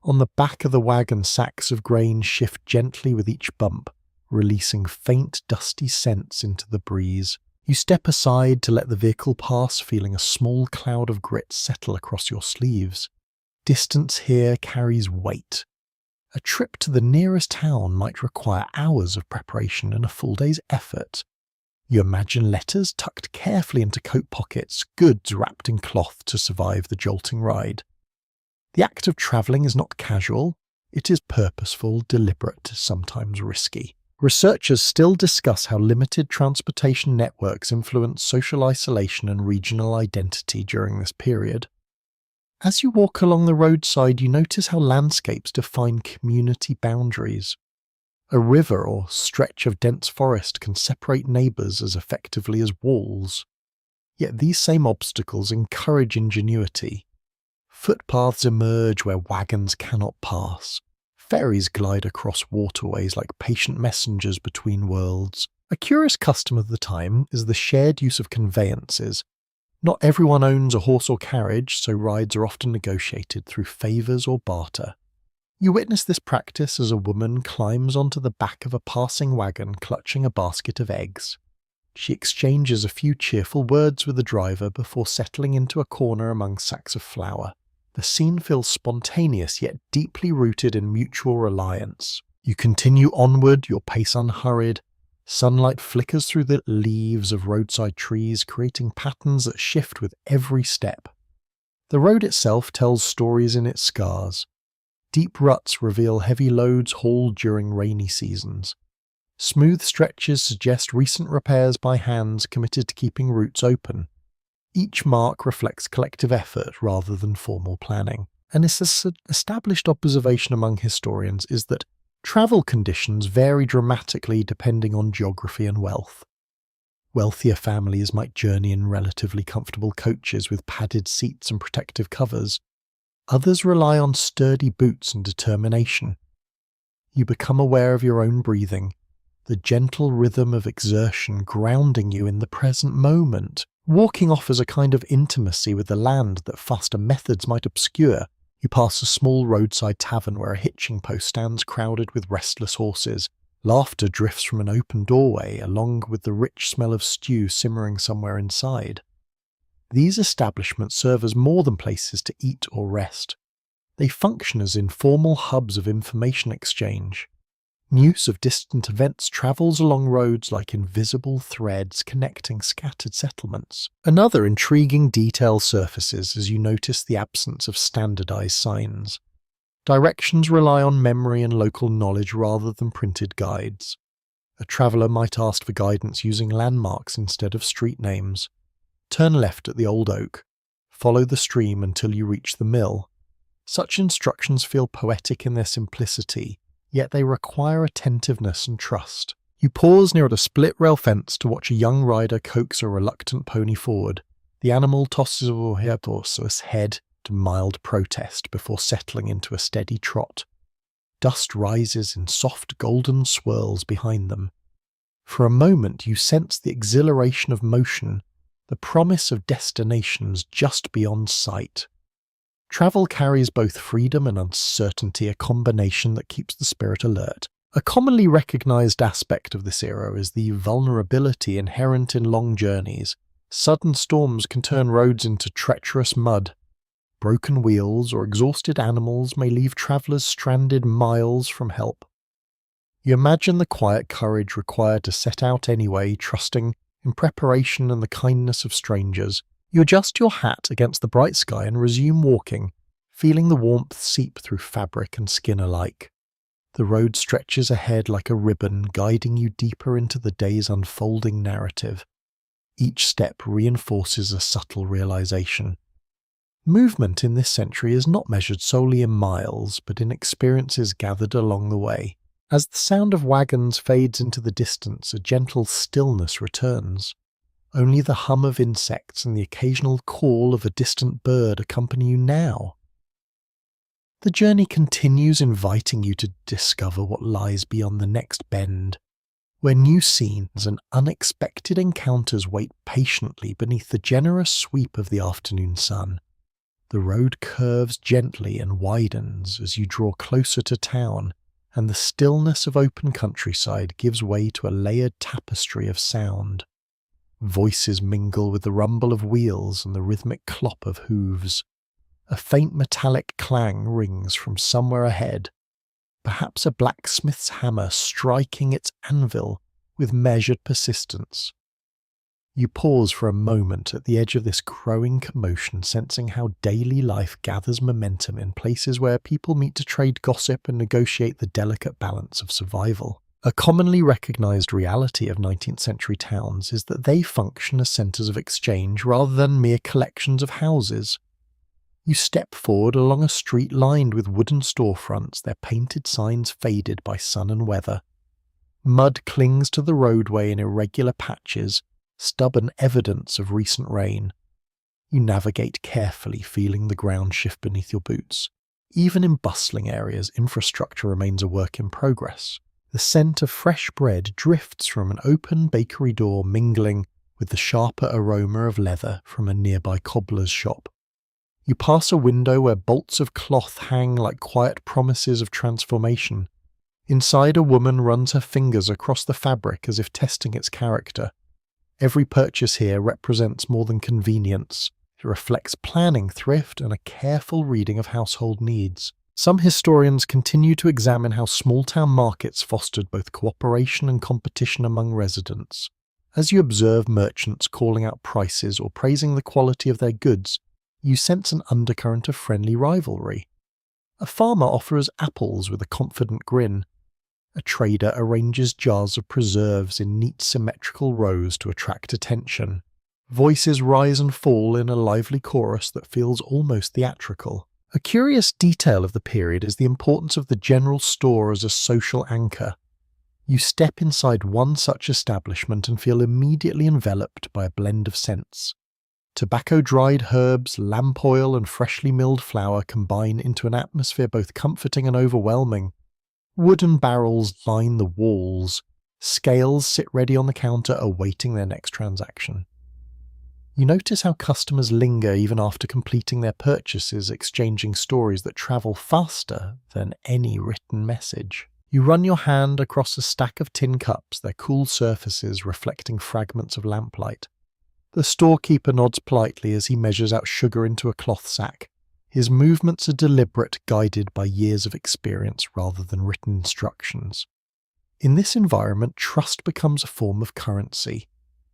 On the back of the wagon, sacks of grain shift gently with each bump, releasing faint, dusty scents into the breeze. You step aside to let the vehicle pass, feeling a small cloud of grit settle across your sleeves. Distance here carries weight. A trip to the nearest town might require hours of preparation and a full day's effort. You imagine letters tucked carefully into coat pockets, goods wrapped in cloth to survive the jolting ride. The act of travelling is not casual, it is purposeful, deliberate, sometimes risky. Researchers still discuss how limited transportation networks influence social isolation and regional identity during this period. As you walk along the roadside, you notice how landscapes define community boundaries. A river or stretch of dense forest can separate neighbours as effectively as walls. Yet these same obstacles encourage ingenuity. Footpaths emerge where wagons cannot pass. Ferries glide across waterways like patient messengers between worlds. A curious custom of the time is the shared use of conveyances. Not everyone owns a horse or carriage, so rides are often negotiated through favours or barter. You witness this practice as a woman climbs onto the back of a passing wagon clutching a basket of eggs. She exchanges a few cheerful words with the driver before settling into a corner among sacks of flour. The scene feels spontaneous yet deeply rooted in mutual reliance. You continue onward, your pace unhurried. Sunlight flickers through the leaves of roadside trees, creating patterns that shift with every step. The road itself tells stories in its scars. Deep ruts reveal heavy loads hauled during rainy seasons. Smooth stretches suggest recent repairs by hands committed to keeping routes open. Each mark reflects collective effort rather than formal planning. And this established observation among historians is that travel conditions vary dramatically depending on geography and wealth. Wealthier families might journey in relatively comfortable coaches with padded seats and protective covers. Others rely on sturdy boots and determination. You become aware of your own breathing, the gentle rhythm of exertion grounding you in the present moment. Walking offers a kind of intimacy with the land that faster methods might obscure. You pass a small roadside tavern where a hitching post stands crowded with restless horses. Laughter drifts from an open doorway, along with the rich smell of stew simmering somewhere inside. These establishments serve as more than places to eat or rest. They function as informal hubs of information exchange. News of distant events travels along roads like invisible threads connecting scattered settlements. Another intriguing detail surfaces as you notice the absence of standardized signs. Directions rely on memory and local knowledge rather than printed guides. A traveller might ask for guidance using landmarks instead of street names. Turn left at the Old Oak. Follow the stream until you reach the mill. Such instructions feel poetic in their simplicity, yet they require attentiveness and trust. You pause near a split-rail fence to watch a young rider coax a reluctant pony forward. The animal tosses his head to mild protest before settling into a steady trot. Dust rises in soft golden swirls behind them. For a moment you sense the exhilaration of motion, the promise of destinations just beyond sight. Travel carries both freedom and uncertainty, a combination that keeps the spirit alert. A commonly recognized aspect of this era is the vulnerability inherent in long journeys. Sudden storms can turn roads into treacherous mud. Broken wheels or exhausted animals may leave travelers stranded miles from help. You imagine the quiet courage required to set out anyway, trusting in preparation and the kindness of strangers. You adjust your hat against the bright sky and resume walking, feeling the warmth seep through fabric and skin alike. The road stretches ahead like a ribbon, guiding you deeper into the day's unfolding narrative. Each step reinforces a subtle realization. Movement in this century is not measured solely in miles, but in experiences gathered along the way. As the sound of wagons fades into the distance, a gentle stillness returns. Only the hum of insects and the occasional call of a distant bird accompany you now. The journey continues, inviting you to discover what lies beyond the next bend, where new scenes and unexpected encounters wait patiently beneath the generous sweep of the afternoon sun. The road curves gently and widens as you draw closer to town, and the stillness of open countryside gives way to a layered tapestry of sound. Voices mingle with the rumble of wheels and the rhythmic clop of hooves. A faint metallic clang rings from somewhere ahead, perhaps a blacksmith's hammer striking its anvil with measured persistence. You pause for a moment at the edge of this growing commotion, sensing how daily life gathers momentum in places where people meet to trade gossip and negotiate the delicate balance of survival. A commonly recognized reality of 19th century towns is that they function as centers of exchange rather than mere collections of houses. You step forward along a street lined with wooden storefronts, their painted signs faded by sun and weather. Mud clings to the roadway in irregular patches, stubborn evidence of recent rain. You navigate carefully, feeling the ground shift beneath your boots. Even in bustling areas, infrastructure remains a work in progress. The scent of fresh bread drifts from an open bakery door, mingling with the sharper aroma of leather from a nearby cobbler's shop. You pass a window where bolts of cloth hang like quiet promises of transformation. Inside, a woman runs her fingers across the fabric as if testing its character. Every purchase here represents more than convenience. It reflects planning, thrift, and a careful reading of household needs. Some historians continue to examine how small-town markets fostered both cooperation and competition among residents. As you observe merchants calling out prices or praising the quality of their goods, you sense an undercurrent of friendly rivalry. A farmer offers apples with a confident grin. A trader arranges jars of preserves in neat symmetrical rows to attract attention. Voices rise and fall in a lively chorus that feels almost theatrical. A curious detail of the period is the importance of the general store as a social anchor. You step inside one such establishment and feel immediately enveloped by a blend of scents. Tobacco-dried herbs, lamp oil, and freshly milled flour combine into an atmosphere both comforting and overwhelming. Wooden barrels line the walls. Scales sit ready on the counter awaiting their next transaction. You notice how customers linger even after completing their purchases, exchanging stories that travel faster than any written message. You run your hand across a stack of tin cups, their cool surfaces reflecting fragments of lamplight. The storekeeper nods politely as he measures out sugar into a cloth sack. His movements are deliberate, guided by years of experience rather than written instructions. In this environment, trust becomes a form of currency.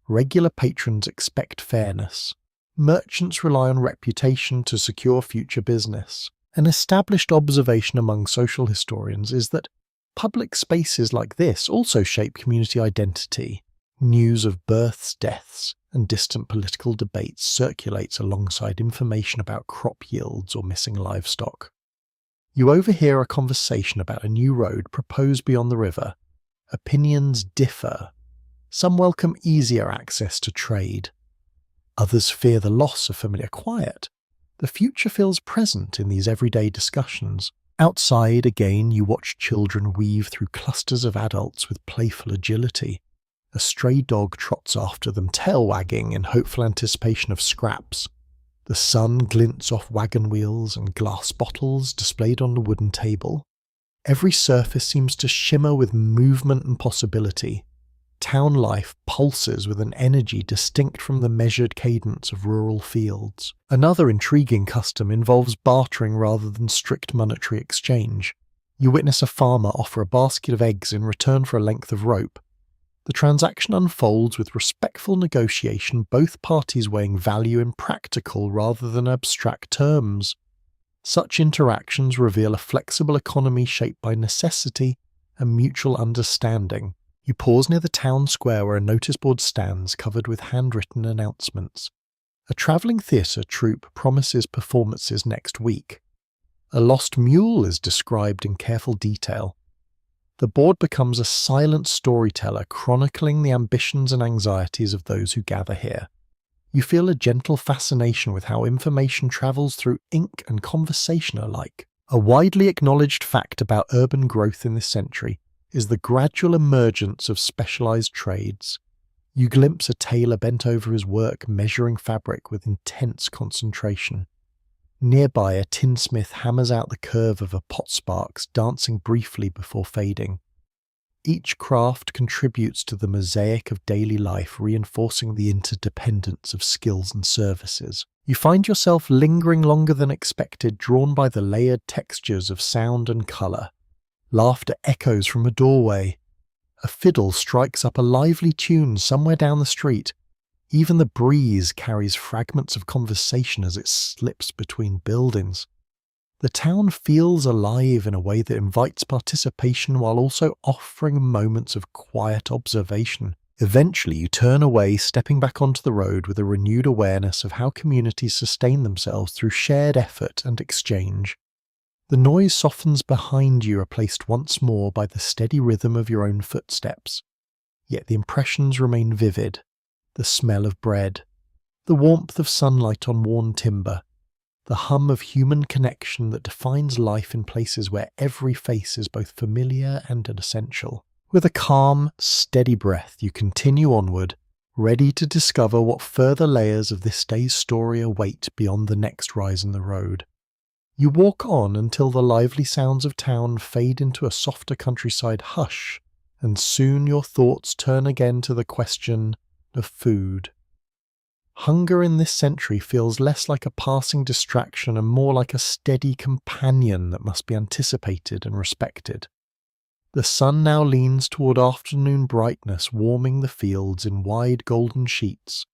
Regular patrons expect fairness. Merchants rely on reputation to secure future business. An established observation among social historians is that public spaces like this also shape community identity. News of births, deaths, and distant political debates circulates alongside information about crop yields or missing livestock. You overhear a conversation about a new road proposed beyond the river. Opinions differ. Some welcome easier access to trade. Others fear the loss of familiar quiet. The future feels present in these everyday discussions. Outside, again, you watch children weave through clusters of adults with playful agility. A stray dog trots after them, tail wagging in hopeful anticipation of scraps. The sun glints off wagon wheels and glass bottles displayed on the wooden table. Every surface seems to shimmer with movement and possibility. Town life pulses with an energy distinct from the measured cadence of rural fields. Another intriguing custom involves bartering rather than strict monetary exchange. You witness a farmer offer a basket of eggs in return for a length of rope. The transaction unfolds with respectful negotiation, both parties weighing value in practical rather than abstract terms. Such interactions reveal a flexible economy shaped by necessity and mutual understanding. You pause near the town square where a notice board stands covered with handwritten announcements. A travelling theatre troupe promises performances next week. A lost mule is described in careful detail. The board becomes a silent storyteller chronicling the ambitions and anxieties of those who gather here. You feel a gentle fascination with how information travels through ink and conversation alike. A widely acknowledged fact about urban growth in this century is the gradual emergence of specialised trades. You glimpse a tailor bent over his work, measuring fabric with intense concentration. Nearby, a tinsmith hammers out the curve of a pot sparks, dancing briefly before fading. Each craft contributes to the mosaic of daily life, reinforcing the interdependence of skills and services. You find yourself lingering longer than expected, drawn by the layered textures of sound and colour. Laughter echoes from a doorway. A fiddle strikes up a lively tune somewhere down the street. Even the breeze carries fragments of conversation as it slips between buildings. The town feels alive in a way that invites participation while also offering moments of quiet observation. Eventually, you turn away, stepping back onto the road with a renewed awareness of how communities sustain themselves through shared effort and exchange. The noise softens behind you, replaced once more by the steady rhythm of your own footsteps. Yet the impressions remain vivid. The smell of bread, the warmth of sunlight on worn timber, the hum of human connection that defines life in places where every face is both familiar and essential. With a calm, steady breath, you continue onward, ready to discover what further layers of this day's story await beyond the next rise in the road. You walk on until the lively sounds of town fade into a softer countryside hush, and soon your thoughts turn again to the question of food. Hunger in this century feels less like a passing distraction and more like a steady companion that must be anticipated and respected. The sun now leans toward afternoon brightness, warming the fields in wide golden sheets.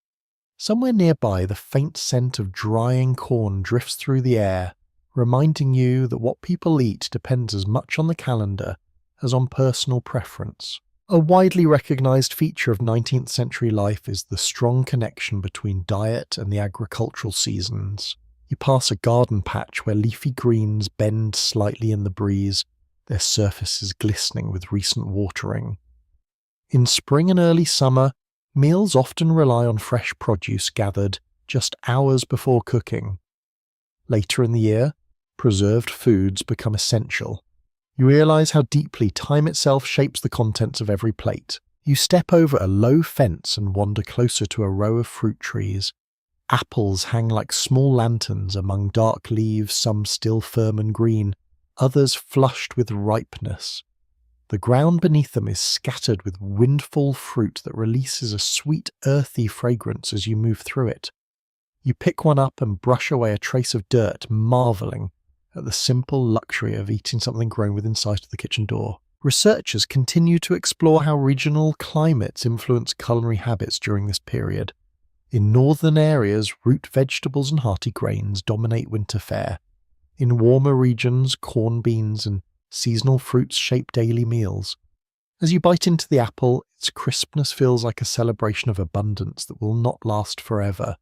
Somewhere nearby, the faint scent of drying corn drifts through the air, reminding you that what people eat depends as much on the calendar as on personal preference. A widely recognized feature of 19th century life is the strong connection between diet and the agricultural seasons. You pass a garden patch where leafy greens bend slightly in the breeze, their surfaces glistening with recent watering. In spring and early summer, meals often rely on fresh produce gathered just hours before cooking. Later in the year, preserved foods become essential. You realize how deeply time itself shapes the contents of every plate. You step over a low fence and wander closer to a row of fruit trees. Apples hang like small lanterns among dark leaves, some still firm and green, others flushed with ripeness. The ground beneath them is scattered with windfall fruit that releases a sweet, earthy fragrance as you move through it. You pick one up and brush away a trace of dirt, marveling at the simple luxury of eating something grown within sight of the kitchen door. Researchers continue to explore how regional climates influence culinary habits during this period. In northern areas, root vegetables and hearty grains dominate winter fare. In warmer regions, corn, beans, and seasonal fruits shape daily meals. As you bite into the apple, its crispness feels like a celebration of abundance that will not last forever.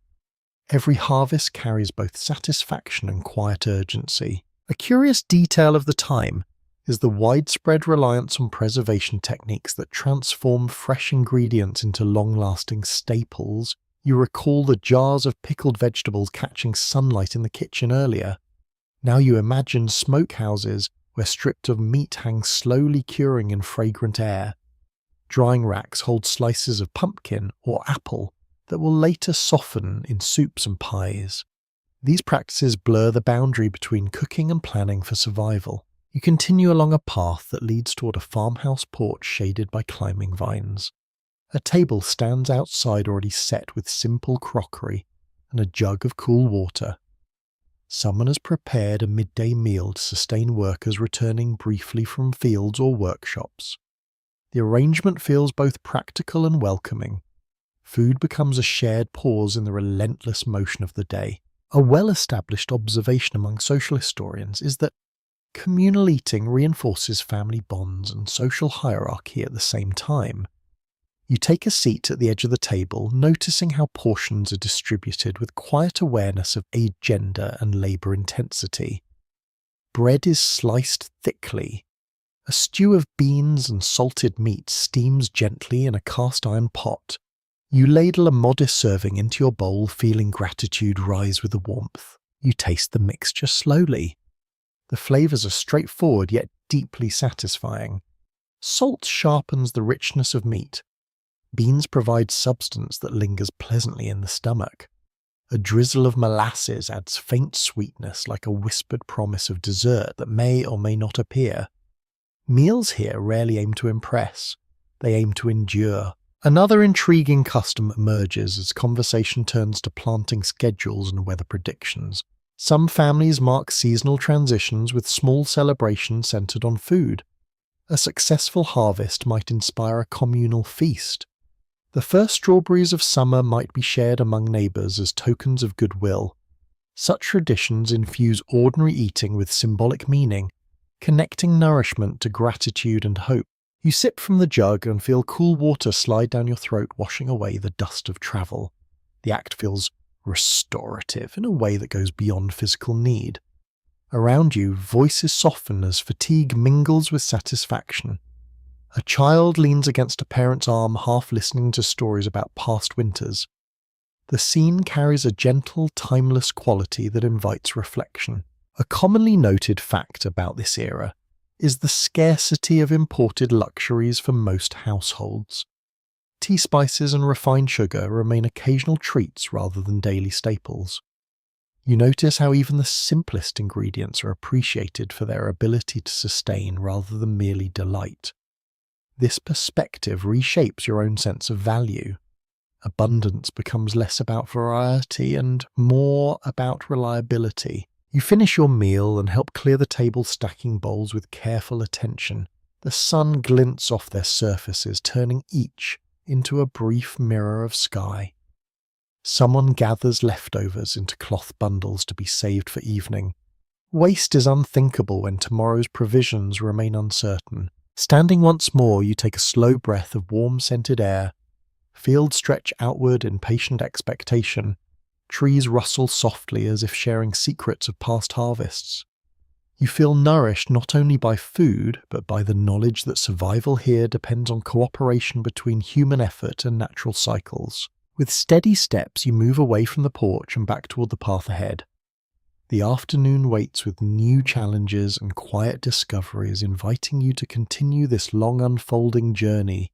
Every harvest carries both satisfaction and quiet urgency. A curious detail of the time is the widespread reliance on preservation techniques that transform fresh ingredients into long-lasting staples. You recall the jars of pickled vegetables catching sunlight in the kitchen earlier. Now you imagine smokehouses where strips of meat hang slowly curing in fragrant air. Drying racks hold slices of pumpkin or apple that will later soften in soups and pies. These practices blur the boundary between cooking and planning for survival. You continue along a path that leads toward a farmhouse porch shaded by climbing vines. A table stands outside already set with simple crockery and a jug of cool water. Someone has prepared a midday meal to sustain workers returning briefly from fields or workshops. The arrangement feels both practical and welcoming. Food becomes a shared pause in the relentless motion of the day. A well-established observation among social historians is that communal eating reinforces family bonds and social hierarchy at the same time. You take a seat at the edge of the table, noticing how portions are distributed with quiet awareness of age, gender, and labour intensity. Bread is sliced thickly. A stew of beans and salted meat steams gently in a cast-iron pot. You ladle a modest serving into your bowl, feeling gratitude rise with the warmth. You taste the mixture slowly. The flavours are straightforward yet deeply satisfying. Salt sharpens the richness of meat. Beans provide substance that lingers pleasantly in the stomach. A drizzle of molasses adds faint sweetness like a whispered promise of dessert that may or may not appear. Meals here rarely aim to impress. They aim to endure. Another intriguing custom emerges as conversation turns to planting schedules and weather predictions. Some families mark seasonal transitions with small celebrations centered on food. A successful harvest might inspire a communal feast. The first strawberries of summer might be shared among neighbours as tokens of goodwill. Such traditions infuse ordinary eating with symbolic meaning, connecting nourishment to gratitude and hope. You sip from the jug and feel cool water slide down your throat, washing away the dust of travel. The act feels restorative in a way that goes beyond physical need. Around you, voices soften as fatigue mingles with satisfaction. A child leans against a parent's arm, half listening to stories about past winters. The scene carries a gentle, timeless quality that invites reflection. A commonly noted fact about this era is the scarcity of imported luxuries for most households. Tea spices and refined sugar remain occasional treats rather than daily staples. You notice how even the simplest ingredients are appreciated for their ability to sustain rather than merely delight. This perspective reshapes your own sense of value. Abundance becomes less about variety and more about reliability. You finish your meal and help clear the table, stacking bowls with careful attention. The sun glints off their surfaces, turning each into a brief mirror of sky. Someone gathers leftovers into cloth bundles to be saved for evening. Waste is unthinkable when tomorrow's provisions remain uncertain. Standing once more, you take a slow breath of warm scented air. Fields stretch outward in patient expectation. Trees rustle softly as if sharing secrets of past harvests. You feel nourished not only by food, but by the knowledge that survival here depends on cooperation between human effort and natural cycles. With steady steps, you move away from the porch and back toward the path ahead. The afternoon waits with new challenges and quiet discoveries, inviting you to continue this long unfolding journey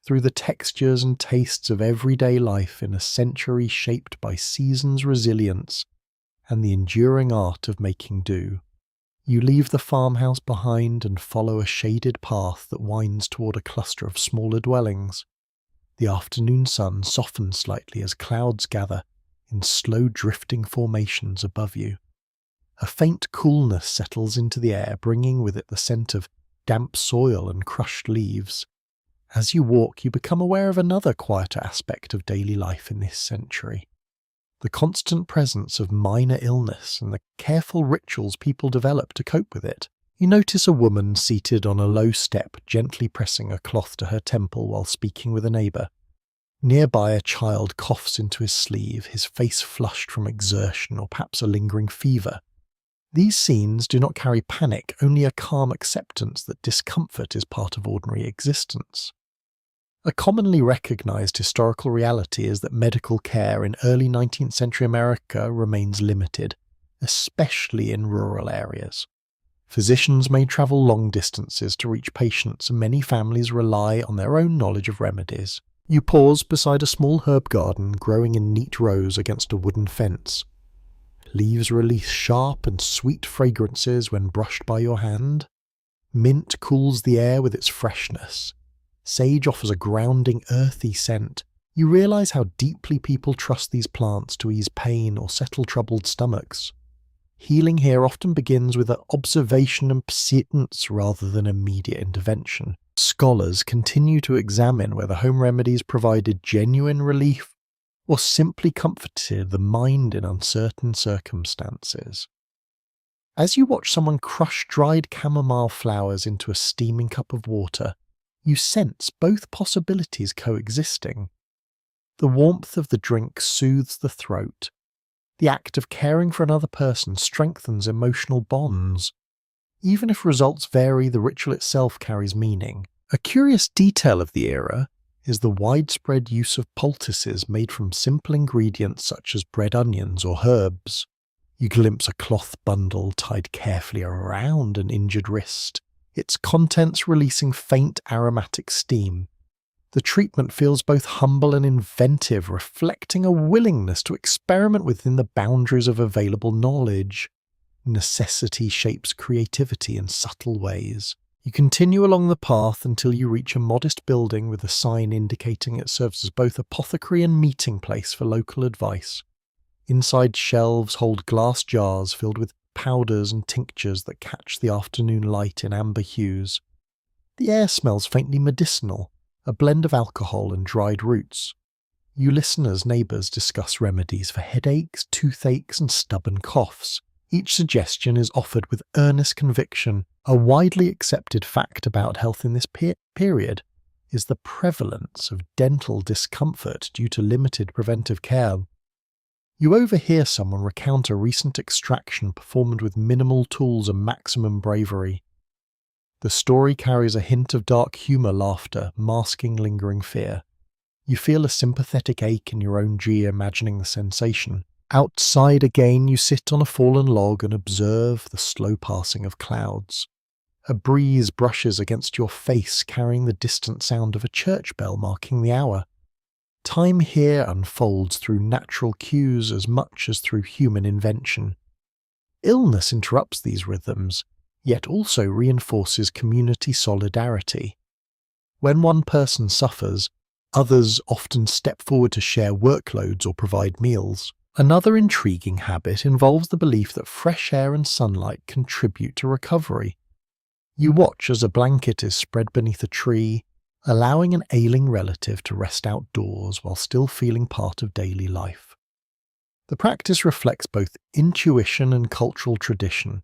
through the textures and tastes of everyday life in a century shaped by seasons' resilience and the enduring art of making do. You leave the farmhouse behind and follow a shaded path that winds toward a cluster of smaller dwellings. The afternoon sun softens slightly as clouds gather in slow drifting formations above you. A faint coolness settles into the air, bringing with it the scent of damp soil and crushed leaves. As you walk, you become aware of another quieter aspect of daily life in this century. The constant presence of minor illness and the careful rituals people develop to cope with it. You notice a woman seated on a low step, gently pressing a cloth to her temple while speaking with a neighbour. Nearby, a child coughs into his sleeve, his face flushed from exertion or perhaps a lingering fever. These scenes do not carry panic, only a calm acceptance that discomfort is part of ordinary existence. A commonly recognised historical reality is that medical care in early 19th century America remains limited, especially in rural areas. Physicians may travel long distances to reach patients, and many families rely on their own knowledge of remedies. You pause beside a small herb garden growing in neat rows against a wooden fence. Leaves release sharp and sweet fragrances when brushed by your hand. Mint cools the air with its freshness. Sage offers a grounding, earthy scent. You realise how deeply people trust these plants to ease pain or settle troubled stomachs. Healing here often begins with observation and persistence rather than immediate intervention. Scholars continue to examine whether home remedies provided genuine relief or simply comforted the mind in uncertain circumstances. As you watch someone crush dried chamomile flowers into a steaming cup of water, you sense both possibilities coexisting. The warmth of the drink soothes the throat. The act of caring for another person strengthens emotional bonds. Even if results vary, the ritual itself carries meaning. A curious detail of the era is the widespread use of poultices made from simple ingredients such as bread onions or herbs. You glimpse a cloth bundle tied carefully around an injured wrist, its contents releasing faint aromatic steam. The treatment feels both humble and inventive, reflecting a willingness to experiment within the boundaries of available knowledge. Necessity shapes creativity in subtle ways. You continue along the path until you reach a modest building with a sign indicating it serves as both apothecary and meeting place for local advice. Inside shelves hold glass jars filled with powders and tinctures that catch the afternoon light in amber hues. The air smells faintly medicinal, a blend of alcohol and dried roots. You listen as neighbours discuss remedies for headaches, toothaches and stubborn coughs. Each suggestion is offered with earnest conviction. A widely accepted fact about health in this period is the prevalence of dental discomfort due to limited preventive care. You overhear someone recount a recent extraction performed with minimal tools and maximum bravery. The story carries a hint of dark humour laughter, masking lingering fear. You feel a sympathetic ache in your own G imagining the sensation. Outside again, you sit on a fallen log and observe the slow passing of clouds. A breeze brushes against your face, carrying the distant sound of a church bell marking the hour. Time here unfolds through natural cues as much as through human invention. Illness interrupts these rhythms, yet also reinforces community solidarity. When one person suffers, others often step forward to share workloads or provide meals. Another intriguing habit involves the belief that fresh air and sunlight contribute to recovery. You watch as a blanket is spread beneath a tree, allowing an ailing relative to rest outdoors while still feeling part of daily life. The practice reflects both intuition and cultural tradition.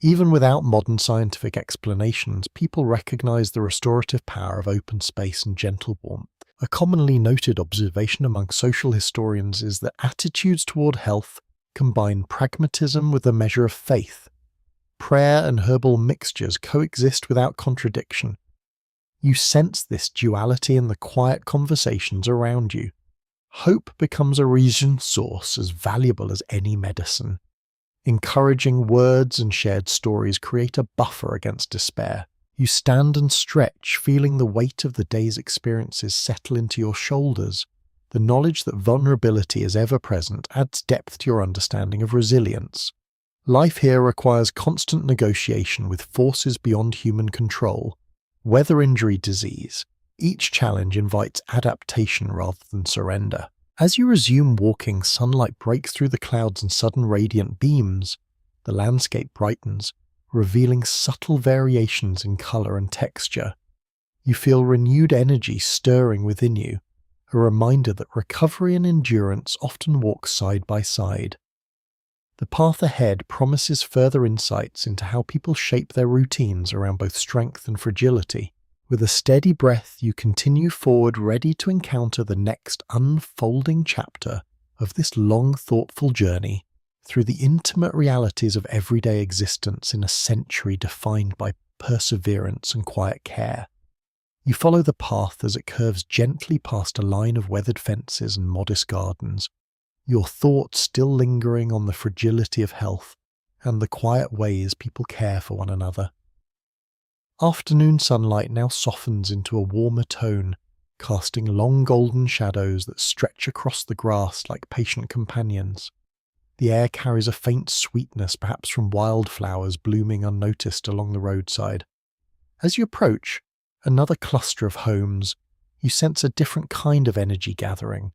Even without modern scientific explanations, people recognize the restorative power of open space and gentle warmth. A commonly noted observation among social historians is that attitudes toward health combine pragmatism with a measure of faith. Prayer and herbal mixtures coexist without contradiction. You sense this duality in the quiet conversations around you. Hope becomes a reasoned source as valuable as any medicine. Encouraging words and shared stories create a buffer against despair. You stand and stretch, feeling the weight of the day's experiences settle into your shoulders. The knowledge that vulnerability is ever present adds depth to your understanding of resilience. Life here requires constant negotiation with forces beyond human control. Whether injury, disease, each challenge invites adaptation rather than surrender. As you resume walking, sunlight breaks through the clouds in sudden radiant beams. The landscape brightens, revealing subtle variations in color and texture. You feel renewed energy stirring within you, a reminder that recovery and endurance often walk side by side. The path ahead promises further insights into how people shape their routines around both strength and fragility. With a steady breath, you continue forward, ready to encounter the next unfolding chapter of this long, thoughtful journey through the intimate realities of everyday existence in a century defined by perseverance and quiet care. You follow the path as it curves gently past a line of weathered fences and modest gardens, your thoughts still lingering on the fragility of health and the quiet ways people care for one another. Afternoon sunlight now softens into a warmer tone, casting long golden shadows that stretch across the grass like patient companions. The air carries a faint sweetness, perhaps from wildflowers blooming unnoticed along the roadside. As you approach another cluster of homes, you sense a different kind of energy gathering,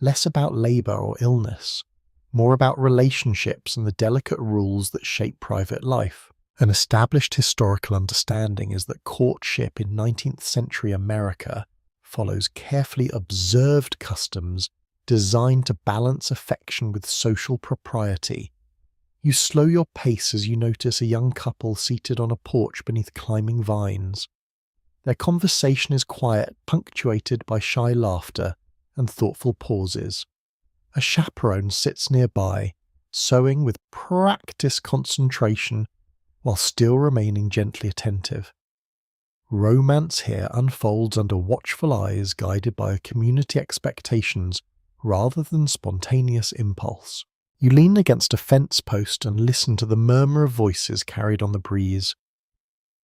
less about labour or illness, more about relationships and the delicate rules that shape private life. An established historical understanding is that courtship in 19th century America follows carefully observed customs designed to balance affection with social propriety. You slow your pace as you notice a young couple seated on a porch beneath climbing vines. Their conversation is quiet, punctuated by shy laughter and thoughtful pauses. A chaperone sits nearby, sewing with practiced concentration while still remaining gently attentive. Romance here unfolds under watchful eyes guided by community expectations rather than spontaneous impulse. You lean against a fence post and listen to the murmur of voices carried on the breeze.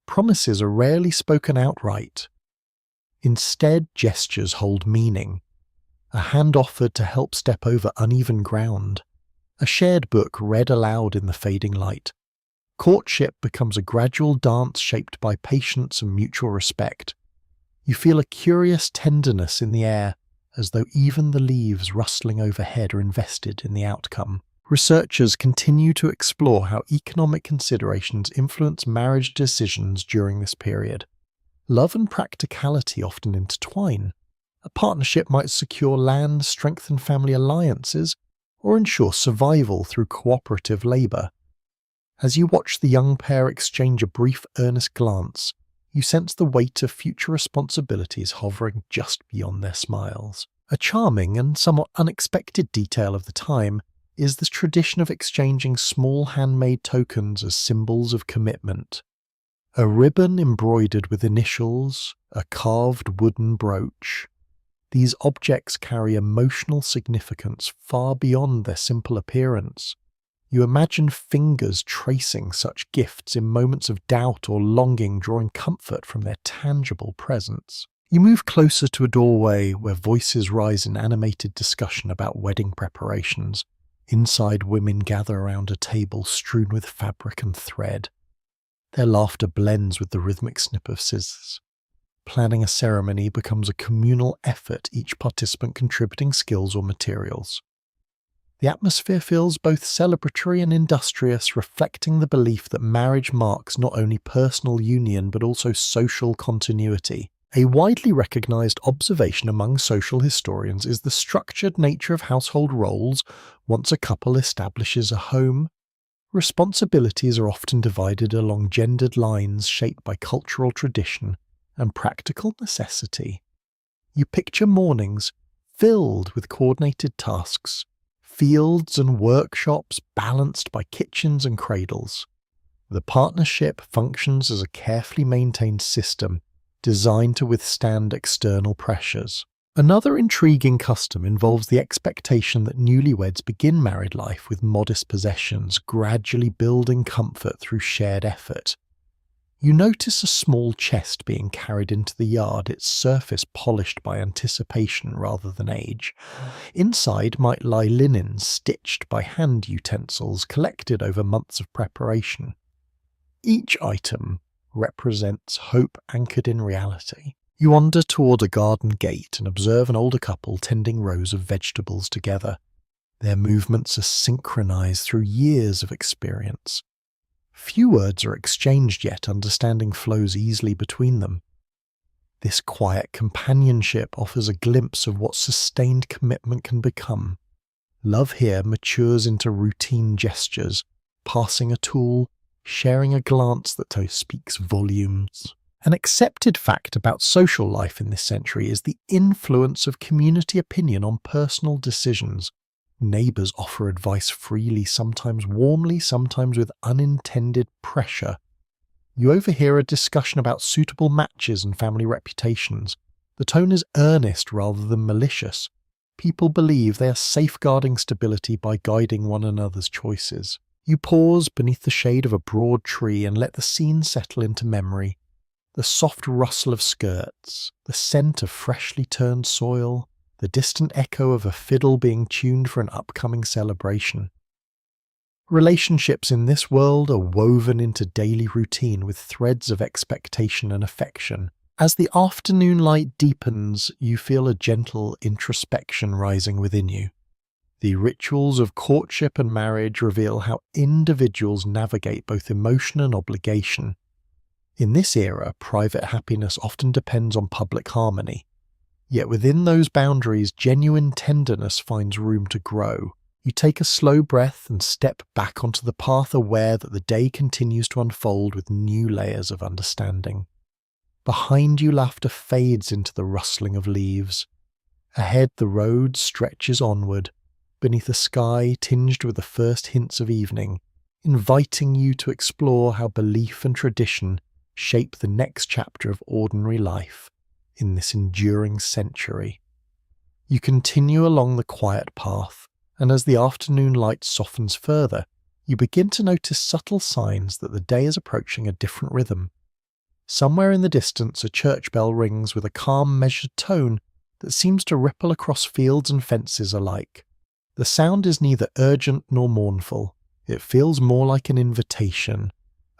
Promises are rarely spoken outright. Instead, gestures hold meaning. A hand offered to help step over uneven ground. A shared book read aloud in the fading light. Courtship becomes a gradual dance shaped by patience and mutual respect. You feel a curious tenderness in the air, as though even the leaves rustling overhead are invested in the outcome. Researchers continue to explore how economic considerations influence marriage decisions during this period. Love and practicality often intertwine. A partnership might secure land, strengthen family alliances, or ensure survival through cooperative labour. As you watch the young pair exchange a brief, earnest glance, you sense the weight of future responsibilities hovering just beyond their smiles. A charming and somewhat unexpected detail of the time is the tradition of exchanging small handmade tokens as symbols of commitment. A ribbon embroidered with initials, a carved wooden brooch. These objects carry emotional significance far beyond their simple appearance. You imagine fingers tracing such gifts in moments of doubt or longing, drawing comfort from their tangible presence. You move closer to a doorway where voices rise in animated discussion about wedding preparations. Inside, women gather around a table strewn with fabric and thread. Their laughter blends with the rhythmic snip of scissors. Planning a ceremony becomes a communal effort, each participant contributing skills or materials. The atmosphere feels both celebratory and industrious, reflecting the belief that marriage marks not only personal union but also social continuity. A widely recognized observation among social historians is the structured nature of household roles once a couple establishes a home. Responsibilities are often divided along gendered lines shaped by cultural tradition and practical necessity. You picture mornings filled with coordinated tasks, fields and workshops balanced by kitchens and cradles. The partnership functions as a carefully maintained system designed to withstand external pressures. Another intriguing custom involves the expectation that newlyweds begin married life with modest possessions, gradually building comfort through shared effort. You notice a small chest being carried into the yard, its surface polished by anticipation rather than age. Inside might lie linen stitched by hand utensils collected over months of preparation. Each item represents hope anchored in reality. You wander toward a garden gate and observe an older couple tending rows of vegetables together. Their movements are synchronized through years of experience. Few words are exchanged yet, understanding flows easily between them. This quiet companionship offers a glimpse of what sustained commitment can become. Love here matures into routine gestures, passing a tool, sharing a glance that speaks volumes. An accepted fact about social life in this century is the influence of community opinion on personal decisions. Neighbours offer advice freely, sometimes warmly, sometimes with unintended pressure. You overhear a discussion about suitable matches and family reputations. The tone is earnest rather than malicious. People believe they are safeguarding stability by guiding one another's choices. You pause beneath the shade of a broad tree and let the scene settle into memory. The soft rustle of skirts, the scent of freshly turned soil, the distant echo of a fiddle being tuned for an upcoming celebration. Relationships in this world are woven into daily routine with threads of expectation and affection. As the afternoon light deepens, you feel a gentle introspection rising within you. The rituals of courtship and marriage reveal how individuals navigate both emotion and obligation. In this era, private happiness often depends on public harmony. Yet within those boundaries, genuine tenderness finds room to grow. You take a slow breath and step back onto the path, aware that the day continues to unfold with new layers of understanding. Behind you, laughter fades into the rustling of leaves. Ahead, the road stretches onward, beneath a sky tinged with the first hints of evening, inviting you to explore how belief and tradition shape the next chapter of ordinary life in this enduring century. You continue along the quiet path, and as the afternoon light softens further, you begin to notice subtle signs that the day is approaching a different rhythm. Somewhere in the distance, a church bell rings with a calm, measured tone that seems to ripple across fields and fences alike. The sound is neither urgent nor mournful. It feels more like an invitation,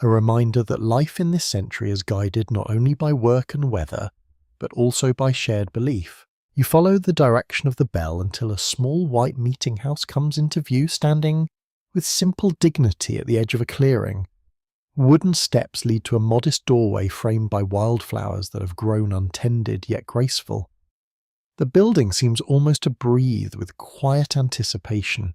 a reminder that life in this century is guided not only by work and weather, but also by shared belief. You follow the direction of the bell until a small white meeting house comes into view, standing with simple dignity at the edge of a clearing. Wooden steps lead to a modest doorway framed by wildflowers that have grown untended yet graceful. The building seems almost to breathe with quiet anticipation.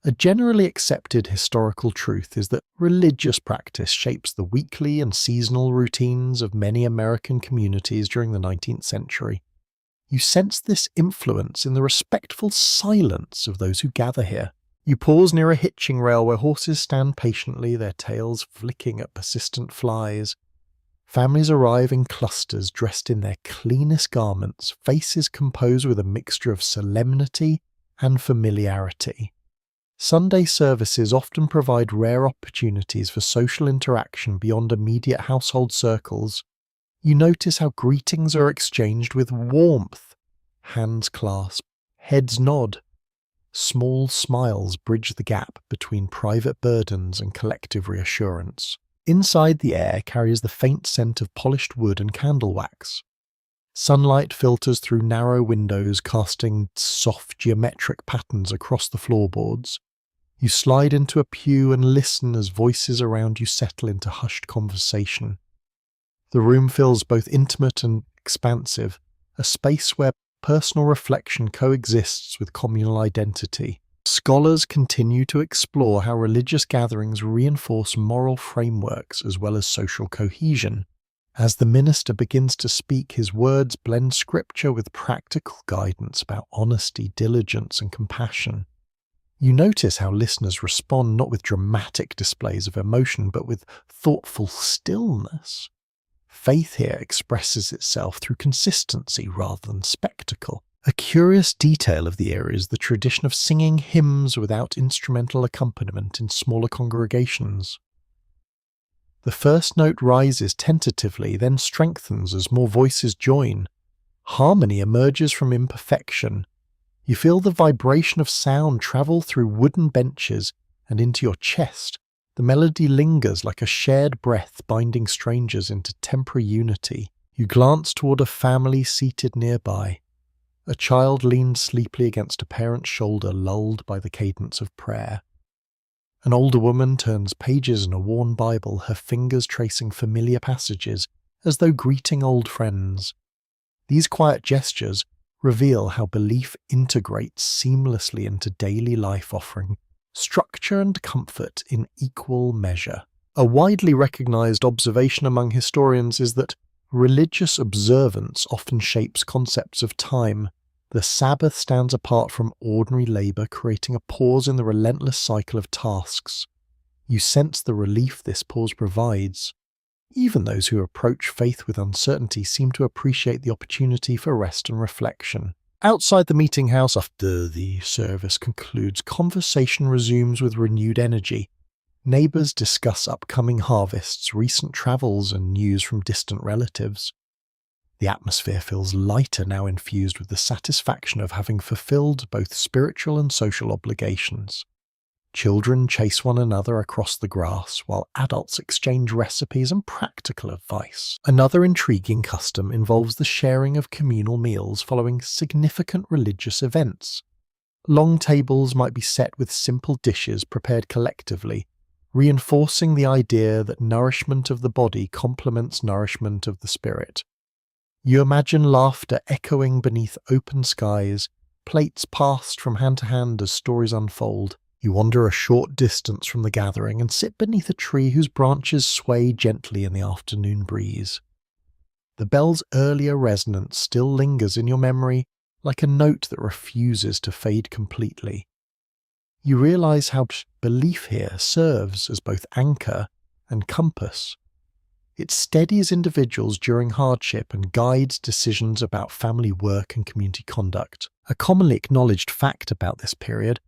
A generally accepted historical truth is that religious practice shapes the weekly and seasonal routines of many American communities during the 19th century. You sense this influence in the respectful silence of those who gather here. You pause near a hitching rail where horses stand patiently, their tails flicking at persistent flies. Families arrive in clusters dressed in their cleanest garments, faces composed with a mixture of solemnity and familiarity. Sunday services often provide rare opportunities for social interaction beyond immediate household circles. You notice how greetings are exchanged with warmth. Hands clasp, heads nod. Small smiles bridge the gap between private burdens and collective reassurance. Inside, the air carries the faint scent of polished wood and candle wax. Sunlight filters through narrow windows, casting soft geometric patterns across the floorboards. You slide into a pew and listen as voices around you settle into hushed conversation. The room feels both intimate and expansive, a space where personal reflection coexists with communal identity. Scholars continue to explore how religious gatherings reinforce moral frameworks as well as social cohesion. As the minister begins to speak, his words blend scripture with practical guidance about honesty, diligence, and compassion. You notice how listeners respond not with dramatic displays of emotion, but with thoughtful stillness. Faith here expresses itself through consistency rather than spectacle. A curious detail of the era is the tradition of singing hymns without instrumental accompaniment in smaller congregations. The first note rises tentatively, then strengthens as more voices join. Harmony emerges from imperfection. You feel the vibration of sound travel through wooden benches and into your chest. The melody lingers like a shared breath binding strangers into temporary unity. You glance toward a family seated nearby. A child leans sleepily against a parent's shoulder, lulled by the cadence of prayer. An older woman turns pages in a worn Bible, her fingers tracing familiar passages, as though greeting old friends. These quiet gestures reveal how belief integrates seamlessly into daily life, offering structure and comfort in equal measure. A widely recognized observation among historians is that religious observance often shapes concepts of time. The Sabbath stands apart from ordinary labor, creating a pause in the relentless cycle of tasks. You sense the relief this pause provides. Even those who approach faith with uncertainty seem to appreciate the opportunity for rest and reflection. Outside the meeting house, after the service concludes, conversation resumes with renewed energy. Neighbors discuss upcoming harvests, recent travels, and news from distant relatives. The atmosphere feels lighter, now infused with the satisfaction of having fulfilled both spiritual and social obligations. Children chase one another across the grass, while adults exchange recipes and practical advice. Another intriguing custom involves the sharing of communal meals following significant religious events. Long tables might be set with simple dishes prepared collectively, reinforcing the idea that nourishment of the body complements nourishment of the spirit. You imagine laughter echoing beneath open skies, plates passed from hand to hand as stories unfold. You wander a short distance from the gathering and sit beneath a tree whose branches sway gently in the afternoon breeze. The bell's earlier resonance still lingers in your memory like a note that refuses to fade completely. You realize how belief here serves as both anchor and compass. It steadies individuals during hardship and guides decisions about family work and community conduct. A commonly acknowledged fact about this period: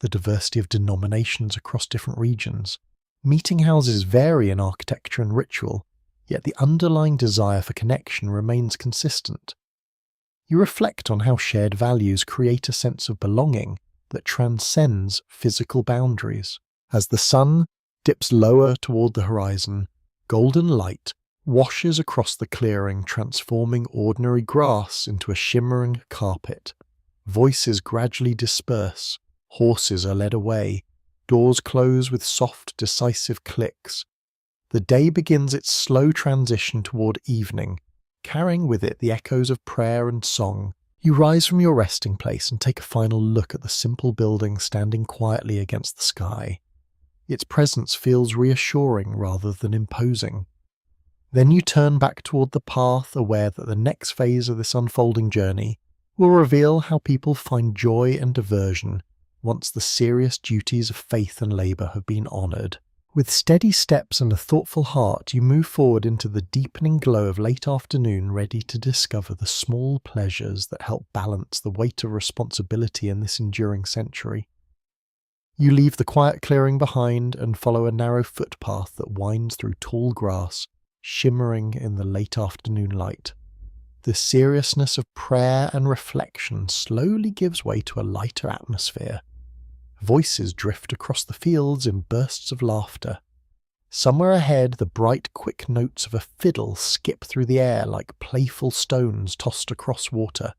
the diversity of denominations across different regions. Meeting houses vary in architecture and ritual, yet the underlying desire for connection remains consistent. You reflect on how shared values create a sense of belonging that transcends physical boundaries. As the sun dips lower toward the horizon, golden light washes across the clearing, transforming ordinary grass into a shimmering carpet. Voices gradually disperse. Horses are led away. Doors close with soft, decisive clicks. The day begins its slow transition toward evening, carrying with it the echoes of prayer and song. You rise from your resting place and take a final look at the simple building standing quietly against the sky. Its presence feels reassuring rather than imposing. Then you turn back toward the path, aware that the next phase of this unfolding journey will reveal how people find joy and diversion once the serious duties of faith and labour have been honoured. With steady steps and a thoughtful heart, you move forward into the deepening glow of late afternoon, ready to discover the small pleasures that help balance the weight of responsibility in this enduring century. You leave the quiet clearing behind and follow a narrow footpath that winds through tall grass, shimmering in the late afternoon light. The seriousness of prayer and reflection slowly gives way to a lighter atmosphere. Voices drift across the fields in bursts of laughter. Somewhere ahead, the bright, quick notes of a fiddle skip through the air like playful stones tossed across water.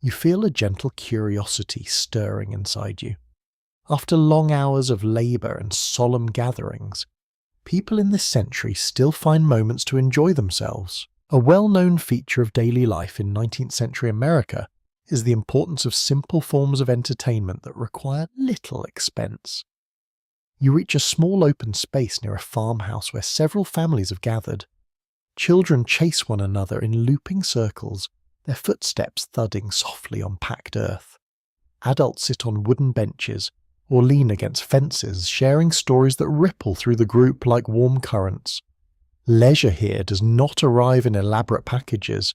You feel a gentle curiosity stirring inside you. After long hours of labour and solemn gatherings, people in this century still find moments to enjoy themselves. A well-known feature of daily life in 19th century America is the importance of simple forms of entertainment that require little expense. You reach a small open space near a farmhouse where several families have gathered. Children chase one another in looping circles, their footsteps thudding softly on packed earth. Adults sit on wooden benches or lean against fences, sharing stories that ripple through the group like warm currents. Leisure here does not arrive in elaborate packages.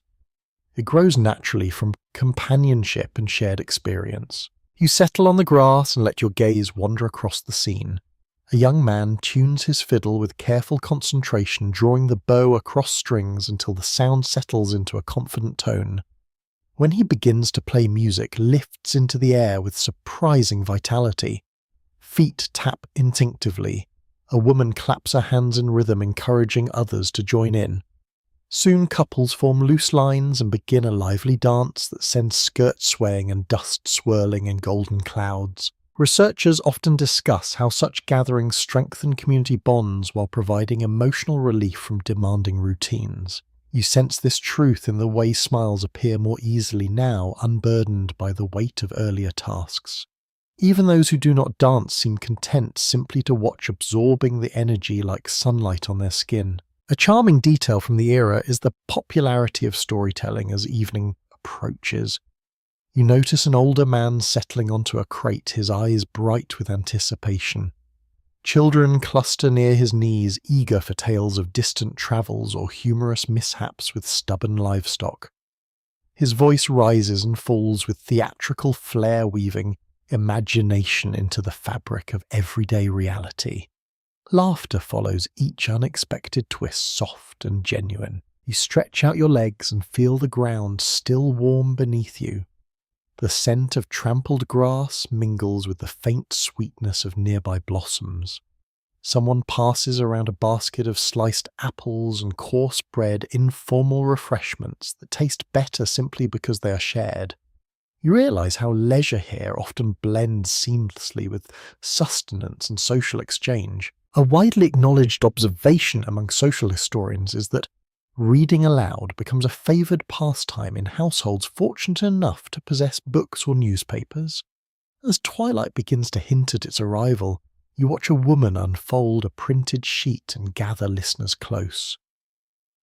It grows naturally from companionship and shared experience. You settle on the grass and let your gaze wander across the scene. A young man tunes his fiddle with careful concentration, drawing the bow across strings until the sound settles into a confident tone. When he begins to play, music lifts into the air with surprising vitality. Feet tap instinctively. A woman claps her hands in rhythm, encouraging others to join in. Soon couples form loose lines and begin a lively dance that sends skirts swaying and dust swirling in golden clouds. Researchers often discuss how such gatherings strengthen community bonds while providing emotional relief from demanding routines. You sense this truth in the way smiles appear more easily now, unburdened by the weight of earlier tasks. Even those who do not dance seem content simply to watch, absorbing the energy like sunlight on their skin. A charming detail from the era is the popularity of storytelling as evening approaches. You notice an older man settling onto a crate, his eyes bright with anticipation. Children cluster near his knees, eager for tales of distant travels or humorous mishaps with stubborn livestock. His voice rises and falls with theatrical flair, weaving imagination into the fabric of everyday reality. Laughter follows each unexpected twist, soft and genuine. You stretch out your legs and feel the ground still warm beneath you. The scent of trampled grass mingles with the faint sweetness of nearby blossoms. Someone passes around a basket of sliced apples and coarse bread, informal refreshments that taste better simply because they are shared. You realise how leisure here often blends seamlessly with sustenance and social exchange. A widely acknowledged observation among social historians is that reading aloud becomes a favoured pastime in households fortunate enough to possess books or newspapers. As twilight begins to hint at its arrival, you watch a woman unfold a printed sheet and gather listeners close.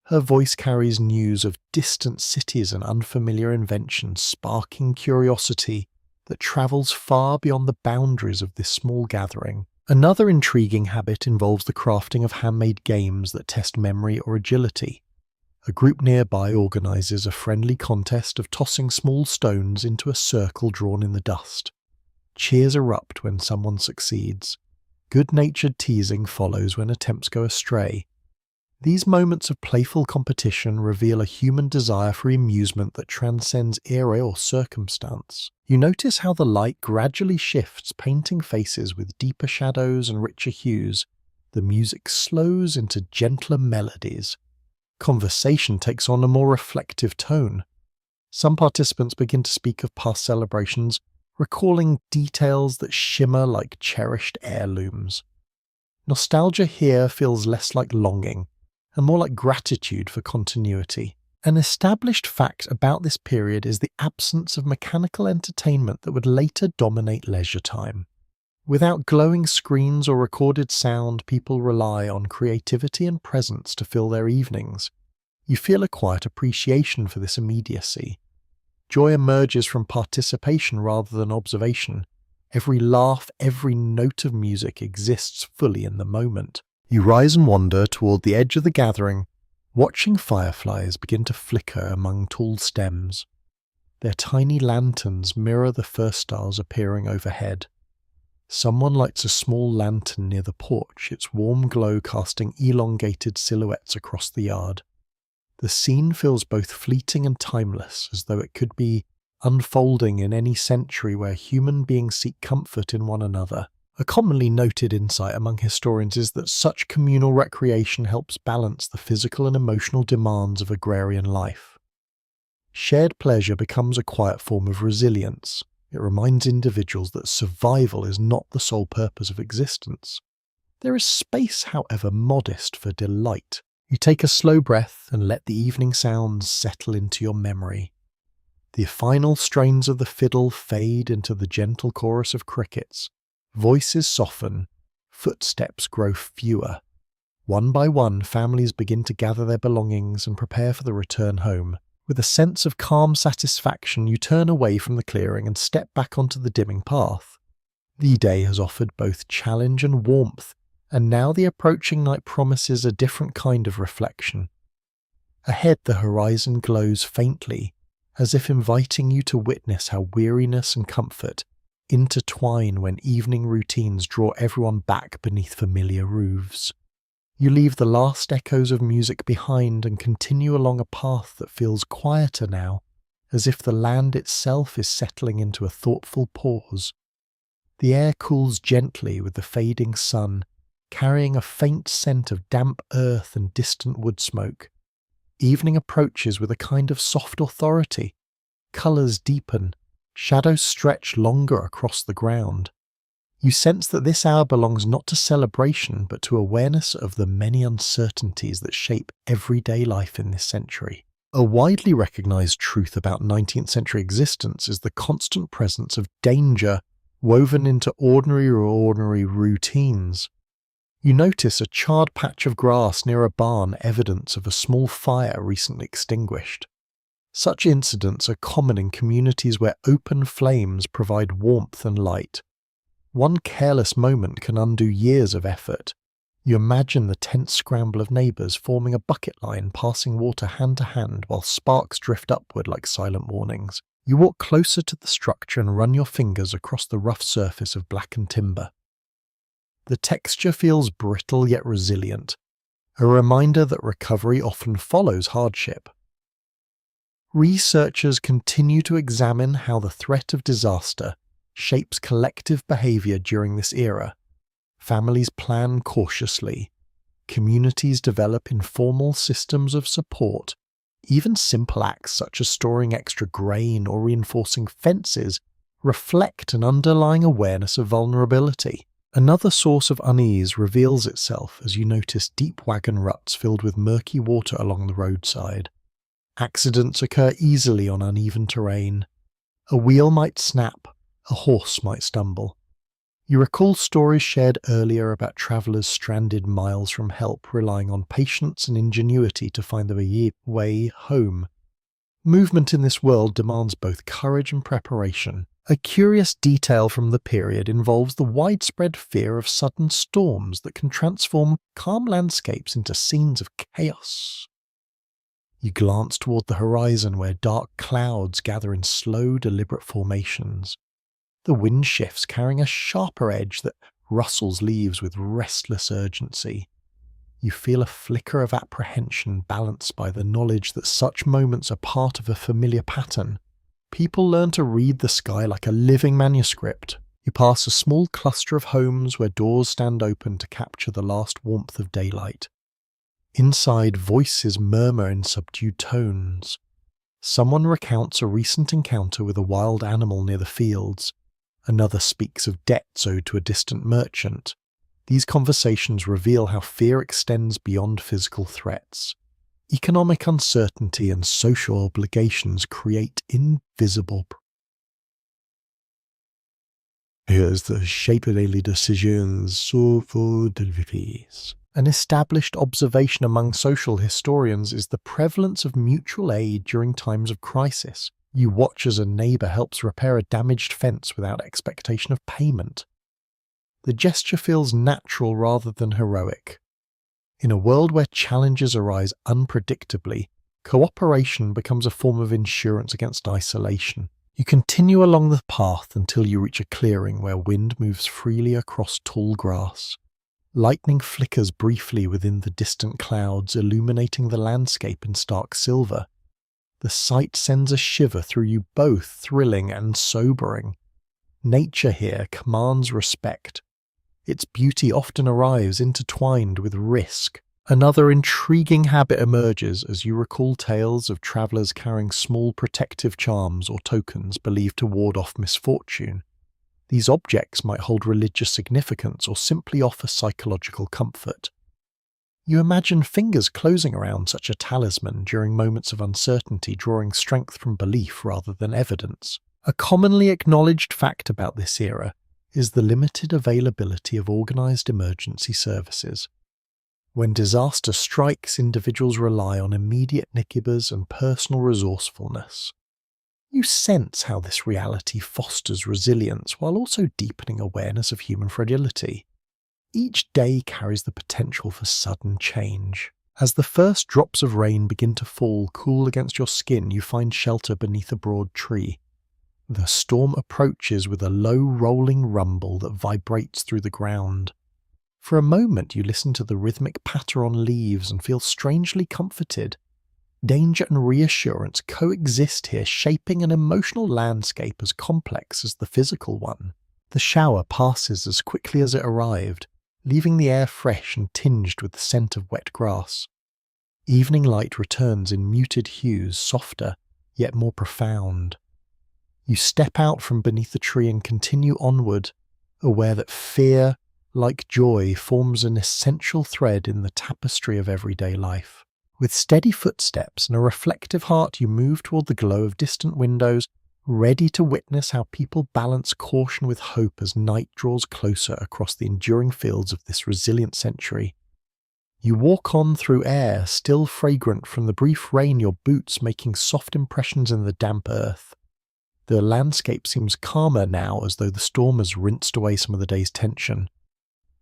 Her voice carries news of distant cities and unfamiliar inventions, sparking curiosity that travels far beyond the boundaries of this small gathering. Another intriguing habit involves the crafting of handmade games that test memory or agility. A group nearby organises a friendly contest of tossing small stones into a circle drawn in the dust. Cheers erupt when someone succeeds. Good-natured teasing follows when attempts go astray. These moments of playful competition reveal a human desire for amusement that transcends era or circumstance. You notice how the light gradually shifts, painting faces with deeper shadows and richer hues. The music slows into gentler melodies. Conversation takes on a more reflective tone. Some participants begin to speak of past celebrations, recalling details that shimmer like cherished heirlooms. Nostalgia here feels less like longing and more like gratitude for continuity. An established fact about this period is the absence of mechanical entertainment that would later dominate leisure time. Without glowing screens or recorded sound, people rely on creativity and presence to fill their evenings. You feel a quiet appreciation for this immediacy. Joy emerges from participation rather than observation. Every laugh, every note of music exists fully in the moment. You rise and wander toward the edge of the gathering, watching fireflies begin to flicker among tall stems. Their tiny lanterns mirror the first stars appearing overhead. Someone lights a small lantern near the porch, its warm glow casting elongated silhouettes across the yard. The scene feels both fleeting and timeless, as though it could be unfolding in any century where human beings seek comfort in one another. A commonly noted insight among historians is that such communal recreation helps balance the physical and emotional demands of agrarian life. Shared pleasure becomes a quiet form of resilience. It reminds individuals that survival is not the sole purpose of existence. There is space, however modest, for delight. You take a slow breath and let the evening sounds settle into your memory. The final strains of the fiddle fade into the gentle chorus of crickets. Voices soften, footsteps grow fewer. One by one, families begin to gather their belongings and prepare for the return home. With a sense of calm satisfaction, you turn away from the clearing and step back onto the dimming path. The day has offered both challenge and warmth, and now the approaching night promises a different kind of reflection. Ahead, the horizon glows faintly, as if inviting you to witness how weariness and comfort intertwine when evening routines draw everyone back beneath familiar roofs. You leave the last echoes of music behind and continue along a path that feels quieter now, as if the land itself is settling into a thoughtful pause. The air cools gently with the fading sun, carrying a faint scent of damp earth and distant wood smoke. Evening approaches with a kind of soft authority. Colours deepen, shadows stretch longer across the ground. You sense that this hour belongs not to celebration, but to awareness of the many uncertainties that shape everyday life in this century. A widely recognised truth about 19th century existence is the constant presence of danger woven into ordinary routines. You notice a charred patch of grass near a barn, evidence of a small fire recently extinguished. Such incidents are common in communities where open flames provide warmth and light. One careless moment can undo years of effort. You imagine the tense scramble of neighbours forming a bucket line, passing water hand to hand while sparks drift upward like silent warnings. You walk closer to the structure and run your fingers across the rough surface of blackened timber. The texture feels brittle yet resilient, a reminder that recovery often follows hardship. Researchers continue to examine how the threat of disaster shapes collective behaviour during this era. Families plan cautiously. Communities develop informal systems of support. Even simple acts such as storing extra grain or reinforcing fences reflect an underlying awareness of vulnerability. Another source of unease reveals itself as you notice deep wagon ruts filled with murky water along the roadside. Accidents occur easily on uneven terrain. A wheel might snap, a horse might stumble. You recall stories shared earlier about travellers stranded miles from help, relying on patience and ingenuity to find their way home. Movement in this world demands both courage and preparation. A curious detail from the period involves the widespread fear of sudden storms that can transform calm landscapes into scenes of chaos. You glance toward the horizon where dark clouds gather in slow, deliberate formations. The wind shifts, carrying a sharper edge that rustles leaves with restless urgency. You feel a flicker of apprehension balanced by the knowledge that such moments are part of a familiar pattern. People learn to read the sky like a living manuscript. You pass a small cluster of homes where doors stand open to capture the last warmth of daylight. Inside, voices murmur in subdued tones. Someone recounts a recent encounter with a wild animal near the fields. Another speaks of debts owed to a distant merchant. These conversations reveal how fear extends beyond physical threats. Economic uncertainty and social obligations create invisible. Here's the shape of daily decisions. An established observation among social historians is the prevalence of mutual aid during times of crisis. You watch as a neighbour helps repair a damaged fence without expectation of payment. The gesture feels natural rather than heroic. In a world where challenges arise unpredictably, cooperation becomes a form of insurance against isolation. You continue along the path until you reach a clearing where wind moves freely across tall grass. Lightning flickers briefly within the distant clouds, illuminating the landscape in stark silver. The sight sends a shiver through you, both thrilling and sobering. Nature here commands respect. Its beauty often arrives intertwined with risk. Another intriguing habit emerges as you recall tales of travellers carrying small protective charms or tokens believed to ward off misfortune. These objects might hold religious significance or simply offer psychological comfort. You imagine fingers closing around such a talisman during moments of uncertainty, drawing strength from belief rather than evidence. A commonly acknowledged fact about this era is the limited availability of organised emergency services. When disaster strikes, individuals rely on immediate nickibers and personal resourcefulness. You sense how this reality fosters resilience while also deepening awareness of human fragility. Each day carries the potential for sudden change. As the first drops of rain begin to fall cool against your skin, you find shelter beneath a broad tree. The storm approaches with a low rolling rumble that vibrates through the ground. For a moment you listen to the rhythmic patter on leaves and feel strangely comforted. Danger and reassurance coexist here, shaping an emotional landscape as complex as the physical one. The shower passes as quickly as it arrived, leaving the air fresh and tinged with the scent of wet grass. Evening light returns in muted hues, softer, yet more profound. You step out from beneath the tree and continue onward, aware that fear, like joy, forms an essential thread in the tapestry of everyday life. With steady footsteps and a reflective heart, you move toward the glow of distant windows, ready to witness how people balance caution with hope as night draws closer across the enduring fields of this resilient century. You walk on through air still fragrant from the brief rain, your boots making soft impressions in the damp earth. The landscape seems calmer now, as though the storm has rinsed away some of the day's tension.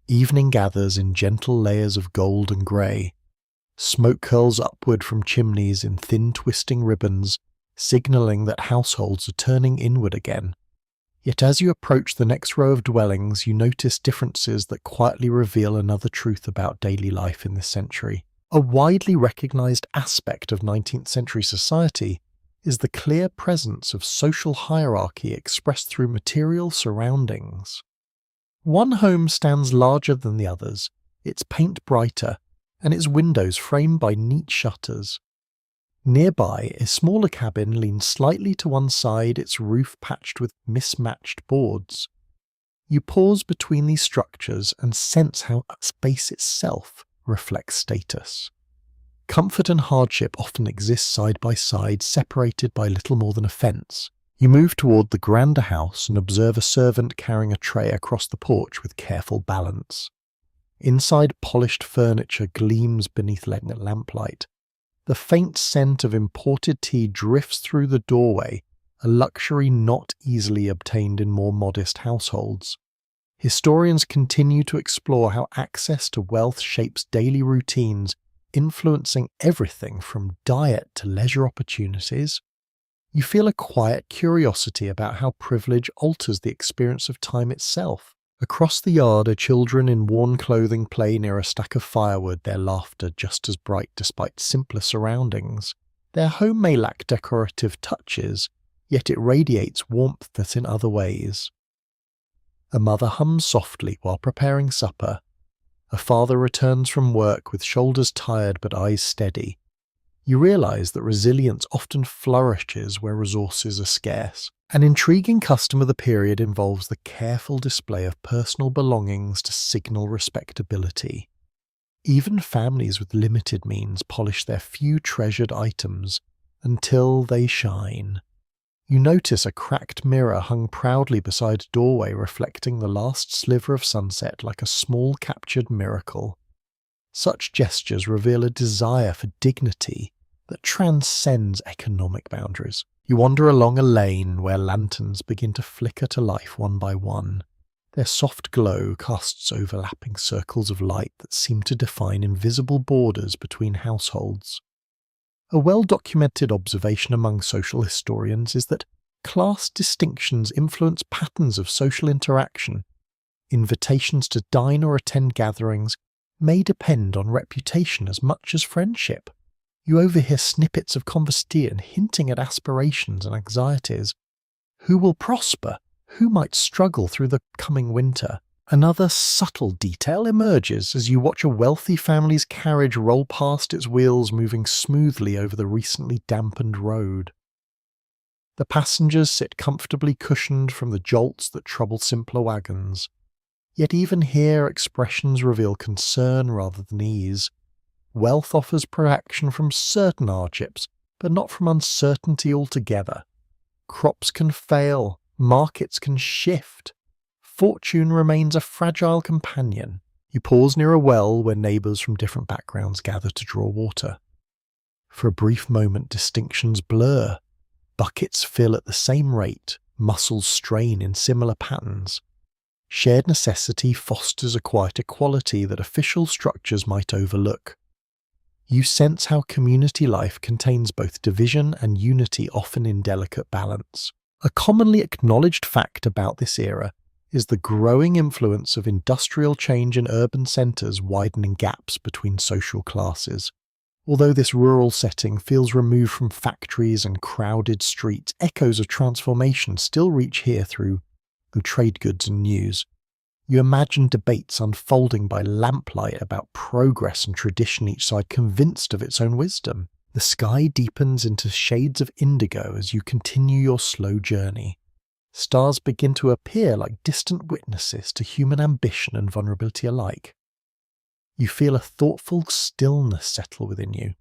Evening gathers in gentle layers of gold and grey. Smoke curls upward from chimneys in thin twisting ribbons, signalling that households are turning inward again. Yet as you approach the next row of dwellings, you notice differences that quietly reveal another truth about daily life in this century. A widely recognised aspect of 19th century society is the clear presence of social hierarchy expressed through material surroundings. One home stands larger than the others, its paint brighter, and its windows framed by neat shutters. Nearby, a smaller cabin leans slightly to one side, its roof patched with mismatched boards. You pause between these structures and sense how space itself reflects status. Comfort and hardship often exist side by side, separated by little more than a fence. You move toward the grander house and observe a servant carrying a tray across the porch with careful balance. Inside, polished furniture gleams beneath lamplight. The faint scent of imported tea drifts through the doorway, a luxury not easily obtained in more modest households. Historians continue to explore how access to wealth shapes daily routines, influencing everything from diet to leisure opportunities. You feel a quiet curiosity about how privilege alters the experience of time itself. Across the yard, children in worn clothing play near a stack of firewood, their laughter just as bright despite simpler surroundings. Their home may lack decorative touches, yet it radiates warmth that in other ways. A mother hums softly while preparing supper. A father returns from work with shoulders tired but eyes steady. You realise that resilience often flourishes where resources are scarce. An intriguing custom of the period involves the careful display of personal belongings to signal respectability. Even families with limited means polish their few treasured items until they shine. You notice a cracked mirror hung proudly beside a doorway, reflecting the last sliver of sunset like a small captured miracle. Such gestures reveal a desire for dignity that transcends economic boundaries. You wander along a lane where lanterns begin to flicker to life one by one. Their soft glow casts overlapping circles of light that seem to define invisible borders between households. A well-documented observation among social historians is that class distinctions influence patterns of social interaction. Invitations to dine or attend gatherings may depend on reputation as much as friendship. You overhear snippets of conversation hinting at aspirations and anxieties. Who will prosper? Who might struggle through the coming winter? Another subtle detail emerges as you watch a wealthy family's carriage roll past its wheels, moving smoothly over the recently dampened road. The passengers sit comfortably cushioned from the jolts that trouble simpler wagons. Yet even here expressions reveal concern rather than ease. Wealth offers protection from certain hardships, but not from uncertainty altogether. Crops can fail, markets can shift. Fortune remains a fragile companion. You pause near a well where neighbours from different backgrounds gather to draw water. For a brief moment, distinctions blur. Buckets fill at the same rate, muscles strain in similar patterns. Shared necessity fosters a quiet equality that official structures might overlook. You sense how community life contains both division and unity, often in delicate balance. A commonly acknowledged fact about this era is the growing influence of industrial change in urban centres, widening gaps between social classes. Although this rural setting feels removed from factories and crowded streets, echoes of transformation still reach here through trade goods and news. You imagine debates unfolding by lamplight about progress and tradition, each side convinced of its own wisdom. The sky deepens into shades of indigo as you continue your slow journey. Stars begin to appear like distant witnesses to human ambition and vulnerability alike. You feel a thoughtful stillness settle within you.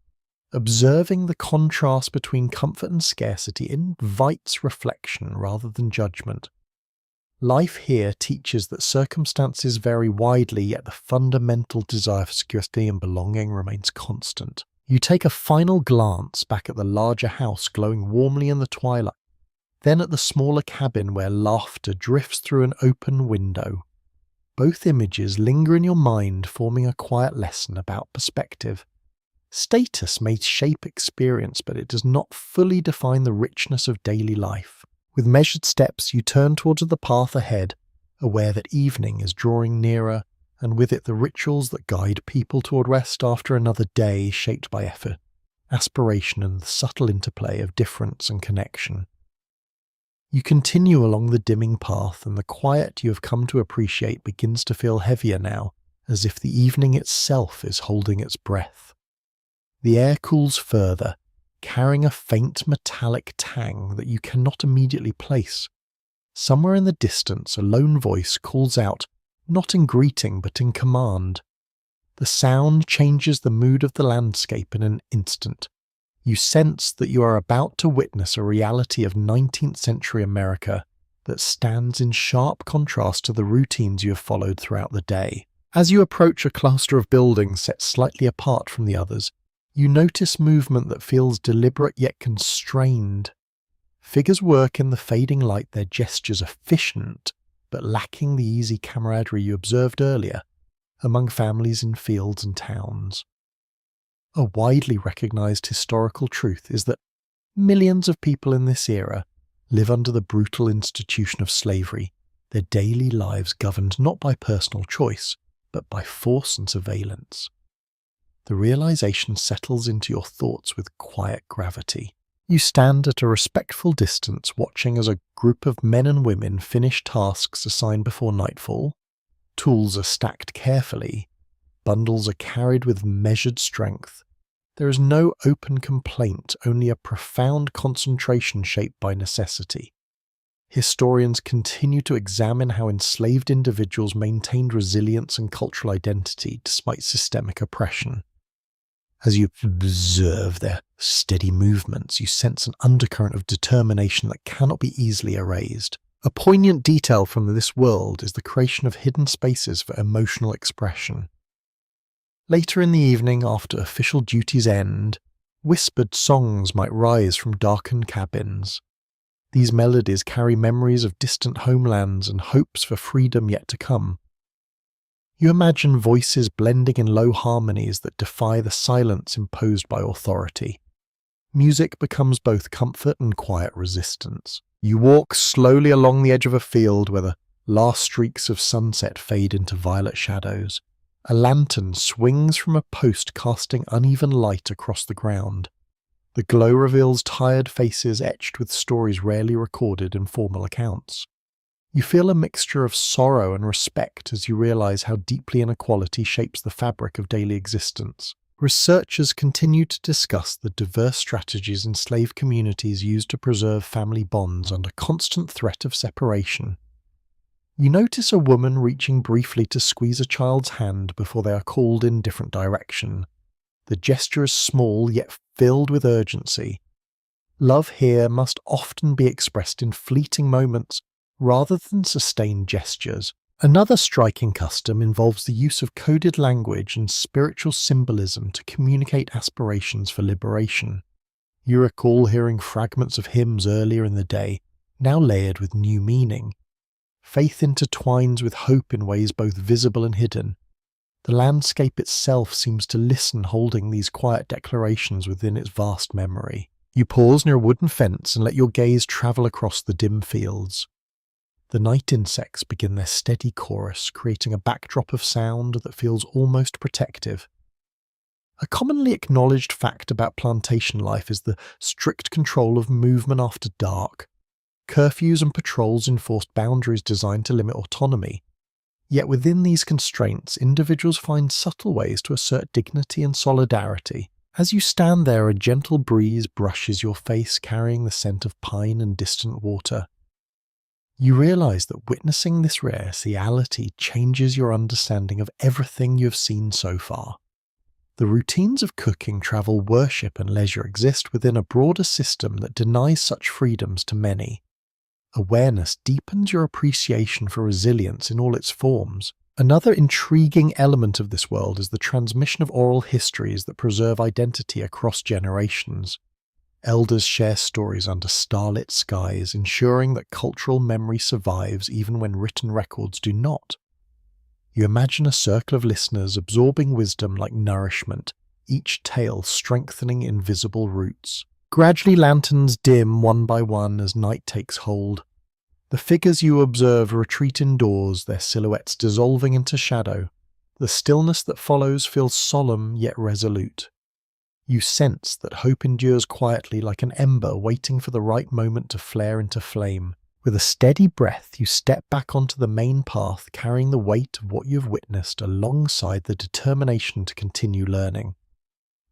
Observing the contrast between comfort and scarcity invites reflection rather than judgment. Life here teaches that circumstances vary widely, yet the fundamental desire for security and belonging remains constant. You take a final glance back at the larger house glowing warmly in the twilight, then at the smaller cabin where laughter drifts through an open window. Both images linger in your mind, forming a quiet lesson about perspective. Status may shape experience, but it does not fully define the richness of daily life. With measured steps, you turn towards the path ahead, aware that evening is drawing nearer, and with it the rituals that guide people toward rest after another day shaped by effort, aspiration, and the subtle interplay of difference and connection. You continue along the dimming path, and the quiet you have come to appreciate begins to feel heavier now, as if the evening itself is holding its breath. The air cools further, carrying a faint metallic tang that you cannot immediately place. Somewhere in the distance, a lone voice calls out, not in greeting but in command. The sound changes the mood of the landscape in an instant. You sense that you are about to witness a reality of 19th century America that stands in sharp contrast to the routines you have followed throughout the day. As you approach a cluster of buildings set slightly apart from the others, you notice movement that feels deliberate yet constrained. Figures work in the fading light, their gestures efficient, but lacking the easy camaraderie you observed earlier among families in fields and towns. A widely recognized historical truth is that millions of people in this era live under the brutal institution of slavery, their daily lives governed not by personal choice, but by force and surveillance. The realization settles into your thoughts with quiet gravity. You stand at a respectful distance, watching as a group of men and women finish tasks assigned before nightfall. Tools are stacked carefully. Bundles are carried with measured strength. There is no open complaint, only a profound concentration shaped by necessity. Historians continue to examine how enslaved individuals maintained resilience and cultural identity despite systemic oppression. As you observe their steady movements, you sense an undercurrent of determination that cannot be easily erased. A poignant detail from this world is the creation of hidden spaces for emotional expression. Later in the evening, after official duties end, whispered songs might rise from darkened cabins. These melodies carry memories of distant homelands and hopes for freedom yet to come. You imagine voices blending in low harmonies that defy the silence imposed by authority. Music becomes both comfort and quiet resistance. You walk slowly along the edge of a field where the last streaks of sunset fade into violet shadows. A lantern swings from a post, casting uneven light across the ground. The glow reveals tired faces etched with stories rarely recorded in formal accounts. You feel a mixture of sorrow and respect as you realize how deeply inequality shapes the fabric of daily existence. Researchers continue to discuss the diverse strategies enslaved communities use to preserve family bonds under constant threat of separation. You notice a woman reaching briefly to squeeze a child's hand before they are called in different direction. The gesture is small yet filled with urgency. Love here must often be expressed in fleeting moments rather than sustained gestures. Another striking custom involves the use of coded language and spiritual symbolism to communicate aspirations for liberation. You recall hearing fragments of hymns earlier in the day, now layered with new meaning. Faith intertwines with hope in ways both visible and hidden. The landscape itself seems to listen, holding these quiet declarations within its vast memory. You pause near a wooden fence and let your gaze travel across the dim fields. The night insects begin their steady chorus, creating a backdrop of sound that feels almost protective. A commonly acknowledged fact about plantation life is the strict control of movement after dark. Curfews and patrols enforced boundaries designed to limit autonomy. Yet within these constraints, individuals find subtle ways to assert dignity and solidarity. As you stand there, a gentle breeze brushes your face, carrying the scent of pine and distant water. You realize that witnessing this reality changes your understanding of everything you have seen so far. The routines of cooking, travel, worship, and leisure exist within a broader system that denies such freedoms to many. Awareness deepens your appreciation for resilience in all its forms. Another intriguing element of this world is the transmission of oral histories that preserve identity across generations. Elders share stories under starlit skies, ensuring that cultural memory survives even when written records do not. You imagine a circle of listeners absorbing wisdom like nourishment, each tale strengthening invisible roots. Gradually lanterns dim one by one as night takes hold. The figures you observe retreat indoors, their silhouettes dissolving into shadow. The stillness that follows feels solemn yet resolute. You sense that hope endures quietly like an ember waiting for the right moment to flare into flame. With a steady breath, you step back onto the main path, carrying the weight of what you've witnessed alongside the determination to continue learning.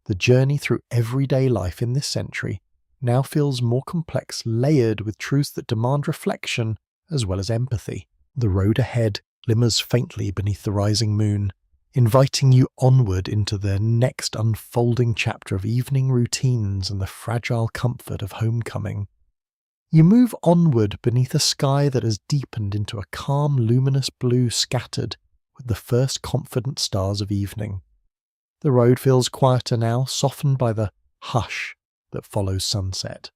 The journey through everyday life in this century now feels more complex, layered with truths that demand reflection as well as empathy. The road ahead glimmers faintly beneath the rising moon, inviting you onward into the next unfolding chapter of evening routines and the fragile comfort of homecoming. You move onward beneath a sky that has deepened into a calm, luminous blue scattered with the first confident stars of evening. The road feels quieter now, softened by the hush that follows sunset.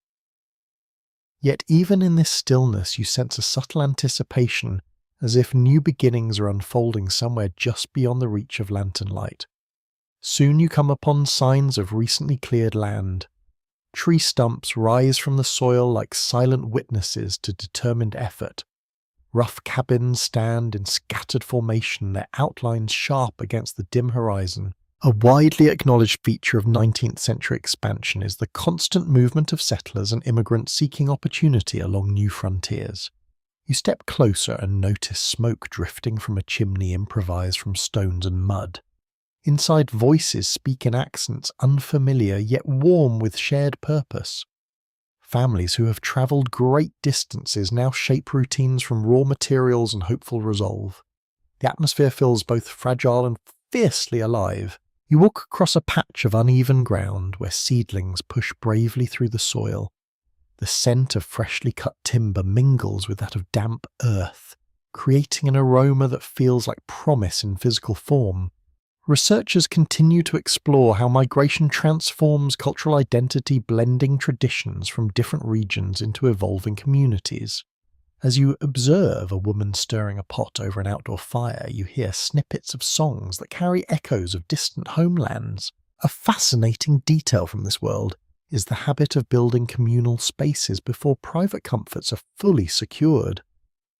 Yet even in this stillness you sense a subtle anticipation, as if new beginnings are unfolding somewhere just beyond the reach of lantern light. Soon you come upon signs of recently cleared land. Tree stumps rise from the soil like silent witnesses to determined effort. Rough cabins stand in scattered formation, their outlines sharp against the dim horizon. A widely acknowledged feature of 19th century expansion is the constant movement of settlers and immigrants seeking opportunity along new frontiers. You step closer and notice smoke drifting from a chimney improvised from stones and mud. Inside, voices speak in accents unfamiliar yet warm with shared purpose. Families who have travelled great distances now shape routines from raw materials and hopeful resolve. The atmosphere feels both fragile and fiercely alive. You walk across a patch of uneven ground where seedlings push bravely through the soil. The scent of freshly cut timber mingles with that of damp earth, creating an aroma that feels like promise in physical form. Researchers continue to explore how migration transforms cultural identity, blending traditions from different regions into evolving communities. As you observe a woman stirring a pot over an outdoor fire, you hear snippets of songs that carry echoes of distant homelands. A fascinating detail from this world is the habit of building communal spaces before private comforts are fully secured.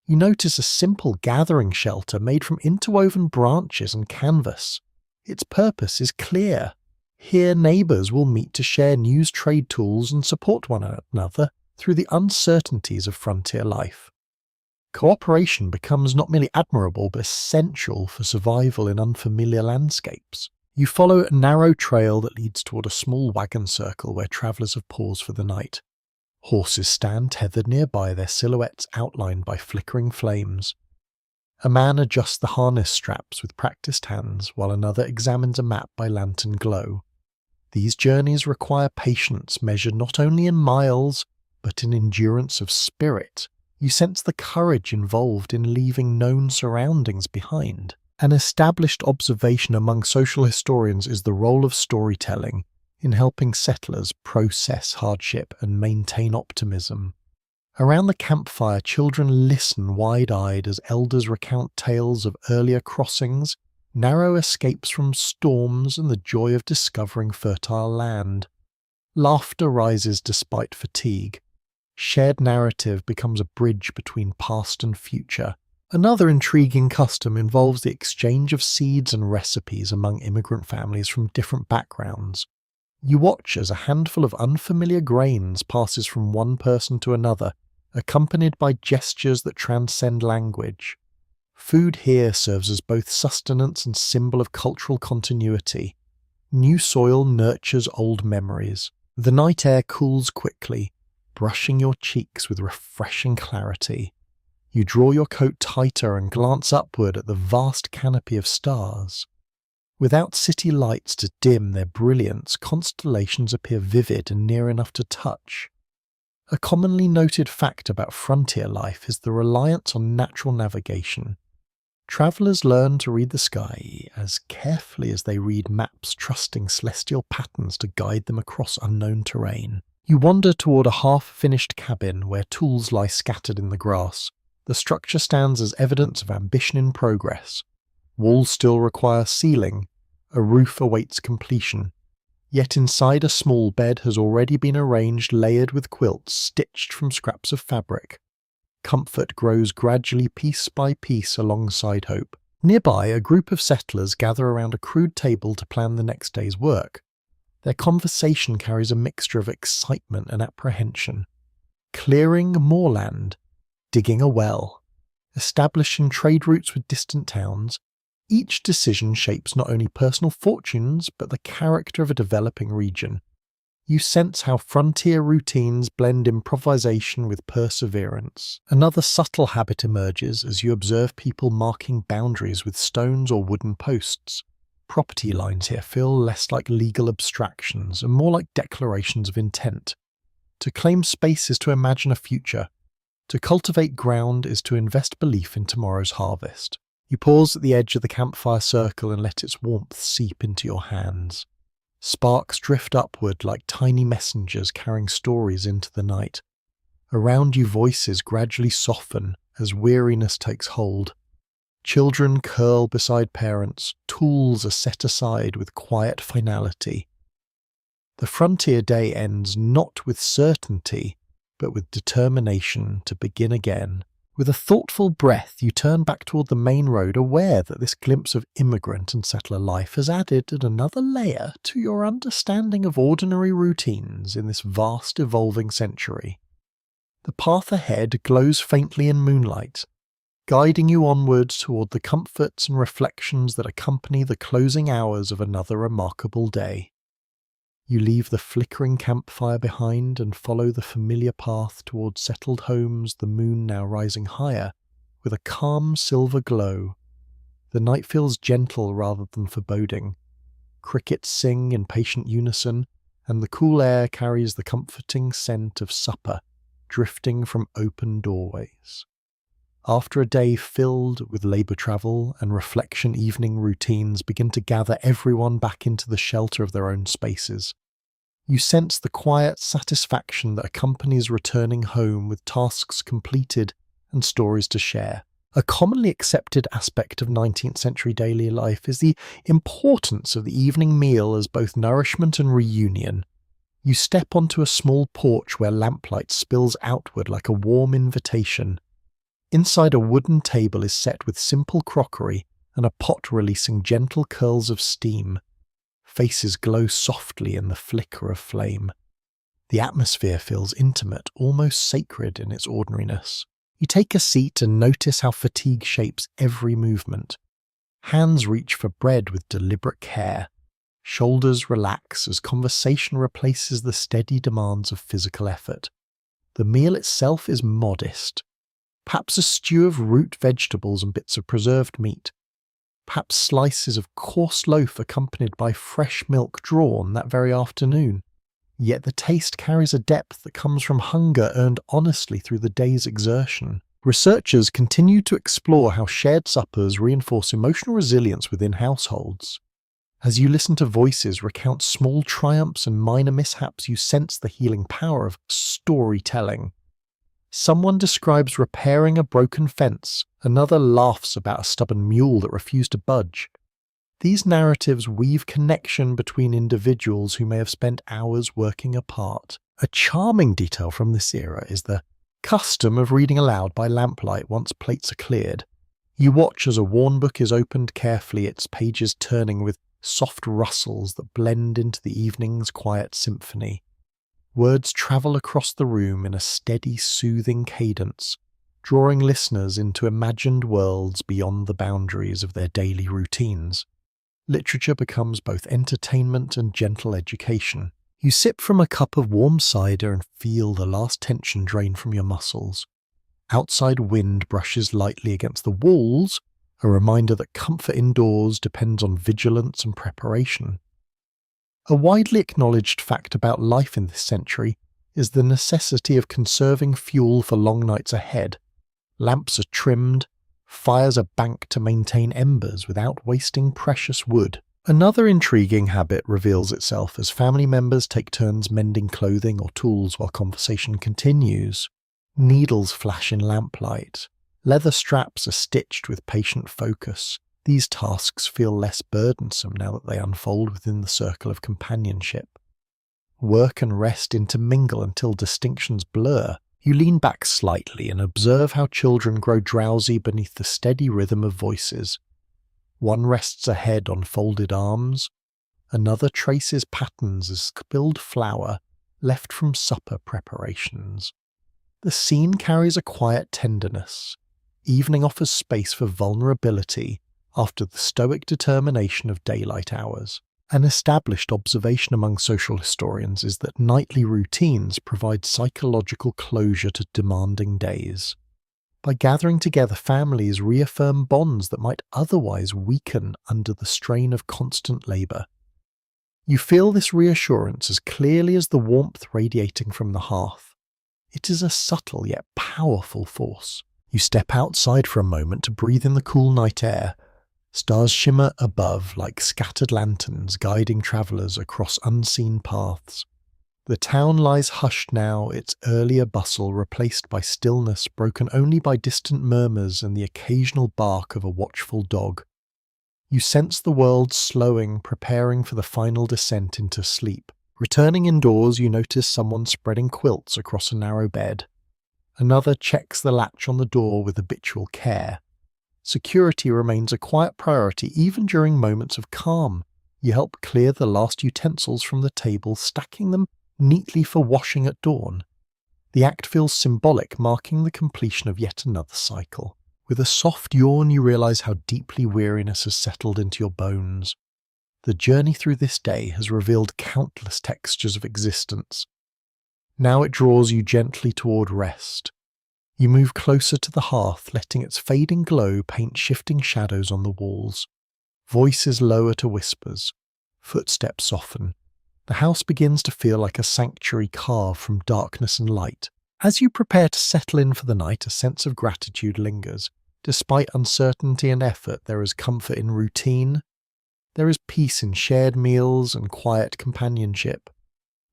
You notice a simple gathering shelter made from interwoven branches and canvas. Its purpose is clear. Here neighbours will meet to share news, trade tools and support one another through the uncertainties of frontier life. Cooperation becomes not merely admirable but essential for survival in unfamiliar landscapes. You follow a narrow trail that leads toward a small wagon circle where travellers have paused for the night. Horses stand tethered nearby, their silhouettes outlined by flickering flames. A man adjusts the harness straps with practiced hands while another examines a map by lantern glow. These journeys require patience measured not only in miles, but in endurance of spirit. You sense the courage involved in leaving known surroundings behind. An established observation among social historians is the role of storytelling in helping settlers process hardship and maintain optimism. Around the campfire, children listen wide-eyed as elders recount tales of earlier crossings, narrow escapes from storms, and the joy of discovering fertile land. Laughter rises despite fatigue. Shared narrative becomes a bridge between past and future. Another intriguing custom involves the exchange of seeds and recipes among immigrant families from different backgrounds. You watch as a handful of unfamiliar grains passes from one person to another, accompanied by gestures that transcend language. Food here serves as both sustenance and symbol of cultural continuity. New soil nurtures old memories. The night air cools quickly, brushing your cheeks with refreshing clarity. You draw your coat tighter and glance upward at the vast canopy of stars. Without city lights to dim their brilliance, constellations appear vivid and near enough to touch. A commonly noted fact about frontier life is the reliance on natural navigation. Travellers learn to read the sky as carefully as they read maps, trusting celestial patterns to guide them across unknown terrain. You wander toward a half-finished cabin where tools lie scattered in the grass. The structure stands as evidence of ambition in progress. Walls still require ceiling. A roof awaits completion. Yet inside a small bed has already been arranged, layered with quilts stitched from scraps of fabric. Comfort grows gradually piece by piece alongside hope. Nearby, a group of settlers gather around a crude table to plan the next day's work. Their conversation carries a mixture of excitement and apprehension. Clearing more land, digging a well, establishing trade routes with distant towns, each decision shapes not only personal fortunes but the character of a developing region. You sense how frontier routines blend improvisation with perseverance. Another subtle habit emerges as you observe people marking boundaries with stones or wooden posts. Property lines here feel less like legal abstractions and more like declarations of intent. To claim space is to imagine a future. To cultivate ground is to invest belief in tomorrow's harvest. You pause at the edge of the campfire circle and let its warmth seep into your hands. Sparks drift upward like tiny messengers carrying stories into the night. Around you, voices gradually soften as weariness takes hold. Children curl beside parents, tools are set aside with quiet finality. The frontier day ends not with certainty, but with determination to begin again. With a thoughtful breath, you turn back toward the main road, aware that this glimpse of immigrant and settler life has added another layer to your understanding of ordinary routines in this vast evolving century. The path ahead glows faintly in moonlight, guiding you onwards toward the comforts and reflections that accompany the closing hours of another remarkable day. You leave the flickering campfire behind and follow the familiar path towards settled homes, the moon now rising higher, with a calm silver glow. The night feels gentle rather than foreboding. Crickets sing in patient unison, and the cool air carries the comforting scent of supper, drifting from open doorways. After a day filled with labour travel and reflection, evening routines begin to gather everyone back into the shelter of their own spaces. You sense the quiet satisfaction that accompanies returning home with tasks completed and stories to share. A commonly accepted aspect of 19th century daily life is the importance of the evening meal as both nourishment and reunion. You step onto a small porch where lamplight spills outward like a warm invitation. Inside, a wooden table is set with simple crockery and a pot releasing gentle curls of steam. Faces glow softly in the flicker of flame. The atmosphere feels intimate, almost sacred in its ordinariness. You take a seat and notice how fatigue shapes every movement. Hands reach for bread with deliberate care. Shoulders relax as conversation replaces the steady demands of physical effort. The meal itself is modest. Perhaps a stew of root vegetables and bits of preserved meat. perhaps slices of coarse loaf accompanied by fresh milk drawn that very afternoon. Yet the taste carries a depth that comes from hunger earned honestly through the day's exertion. Researchers continue to explore how shared suppers reinforce emotional resilience within households. As you listen to voices recount small triumphs and minor mishaps, you sense the healing power of storytelling. Someone describes repairing a broken fence, another laughs about a stubborn mule that refused to budge. These narratives weave connection between individuals who may have spent hours working apart. A charming detail from this era is the custom of reading aloud by lamplight once plates are cleared. You watch as a worn book is opened carefully, its pages turning with soft rustles that blend into the evening's quiet symphony. Words travel across the room in a steady, soothing cadence, drawing listeners into imagined worlds beyond the boundaries of their daily routines. Literature becomes both entertainment and gentle education. You sip from a cup of warm cider and feel the last tension drain from your muscles. Outside wind brushes lightly against the walls, a reminder that comfort indoors depends on vigilance and preparation. A widely acknowledged fact about life in this century is the necessity of conserving fuel for long nights ahead. Lamps are trimmed, fires are banked to maintain embers without wasting precious wood. Another intriguing habit reveals itself as family members take turns mending clothing or tools while conversation continues. Needles flash in lamplight. Leather straps are stitched with patient focus. These tasks feel less burdensome now that they unfold within the circle of companionship. Work and rest intermingle until distinctions blur. You lean back slightly and observe how children grow drowsy beneath the steady rhythm of voices. One rests a head on folded arms. Another traces patterns as spilled flour left from supper preparations. The scene carries a quiet tenderness. Evening offers space for vulnerability after the stoic determination of daylight hours. An established observation among social historians is that nightly routines provide psychological closure to demanding days. By gathering together, families reaffirm bonds that might otherwise weaken under the strain of constant labour. You feel this reassurance as clearly as the warmth radiating from the hearth. It is a subtle yet powerful force. You step outside for a moment to breathe in the cool night air. Stars shimmer above like scattered lanterns guiding travellers across unseen paths. The town lies hushed now, its earlier bustle replaced by stillness broken only by distant murmurs and the occasional bark of a watchful dog. You sense the world slowing, preparing for the final descent into sleep. Returning indoors, you notice someone spreading quilts across a narrow bed. Another checks the latch on the door with habitual care. Security remains a quiet priority even during moments of calm. You help clear the last utensils from the table, stacking them neatly for washing at dawn. The act feels symbolic, marking the completion of yet another cycle. With a soft yawn, you realize how deeply weariness has settled into your bones. The journey through this day has revealed countless textures of existence. Now it draws you gently toward rest. You move closer to the hearth, letting its fading glow paint shifting shadows on the walls. Voices lower to whispers. Footsteps soften. The house begins to feel like a sanctuary carved from darkness and light. As you prepare to settle in for the night, a sense of gratitude lingers. Despite uncertainty and effort, there is comfort in routine. There is peace in shared meals and quiet companionship.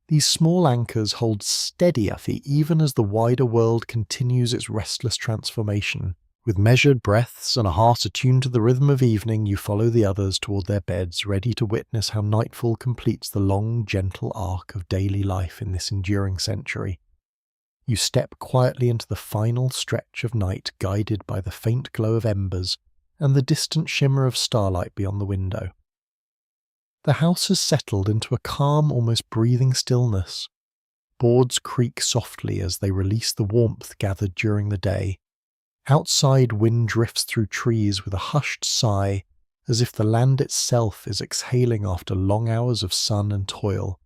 These small anchors hold steady even as the wider world continues its restless transformation. With measured breaths and a heart attuned to the rhythm of evening, you follow the others toward their beds, ready to witness how nightfall completes the long, gentle arc of daily life in this enduring century. You step quietly into the final stretch of night, guided by the faint glow of embers and the distant shimmer of starlight beyond the window. The house has settled into a calm, almost breathing stillness. Boards creak softly as they release the warmth gathered during the day. Outside, wind drifts through trees with a hushed sigh, as if the land itself is exhaling after long hours of sun and toil.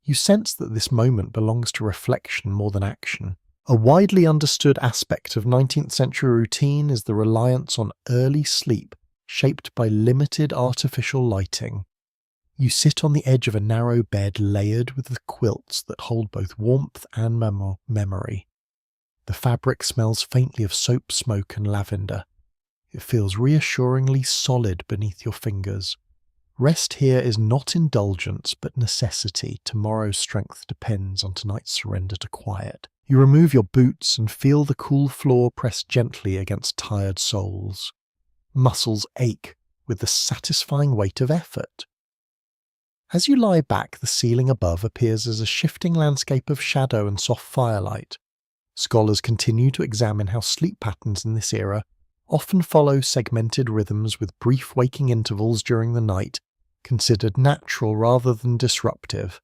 You sense that this moment belongs to reflection more than action. A widely understood aspect of 19th century routine is the reliance on early sleep shaped by limited artificial lighting. You sit on the edge of a narrow bed layered with the quilts that hold both warmth and memory. The fabric smells faintly of soap smoke and lavender. It feels reassuringly solid beneath your fingers. Rest here is not indulgence but necessity. Tomorrow's strength depends on tonight's surrender to quiet. You remove your boots and feel the cool floor press gently against tired soles. Muscles ache with the satisfying weight of effort. As you lie back, the ceiling above appears as a shifting landscape of shadow and soft firelight. Scholars continue to examine how sleep patterns in this era often follow segmented rhythms with brief waking intervals during the night, considered natural rather than disruptive.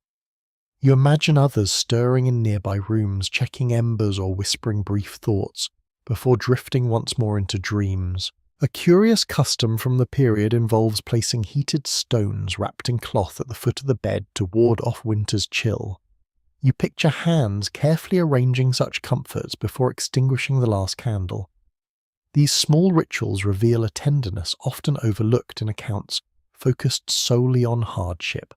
You imagine others stirring in nearby rooms, checking embers or whispering brief thoughts, before drifting once more into dreams. A curious custom from the period involves placing heated stones wrapped in cloth at the foot of the bed to ward off winter's chill. You picture hands carefully arranging such comforts before extinguishing the last candle. These small rituals reveal a tenderness often overlooked in accounts focused solely on hardship.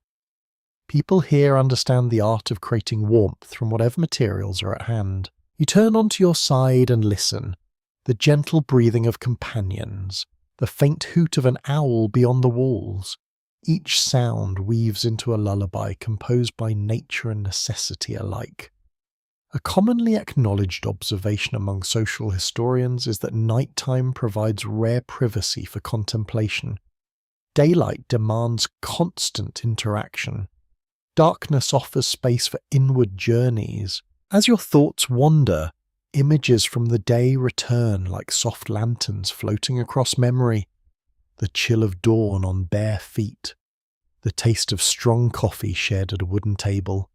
People here understand the art of creating warmth from whatever materials are at hand. You turn onto your side and listen. The gentle breathing of companions, the faint hoot of an owl beyond the walls. Each sound weaves into a lullaby composed by nature and necessity alike. A commonly acknowledged observation among social historians is that nighttime provides rare privacy for contemplation. Daylight demands constant interaction. Darkness offers space for inward journeys. As your thoughts wander, images from the day return like soft lanterns floating across memory. The chill of dawn on bare feet. The taste of strong coffee shared at a wooden table.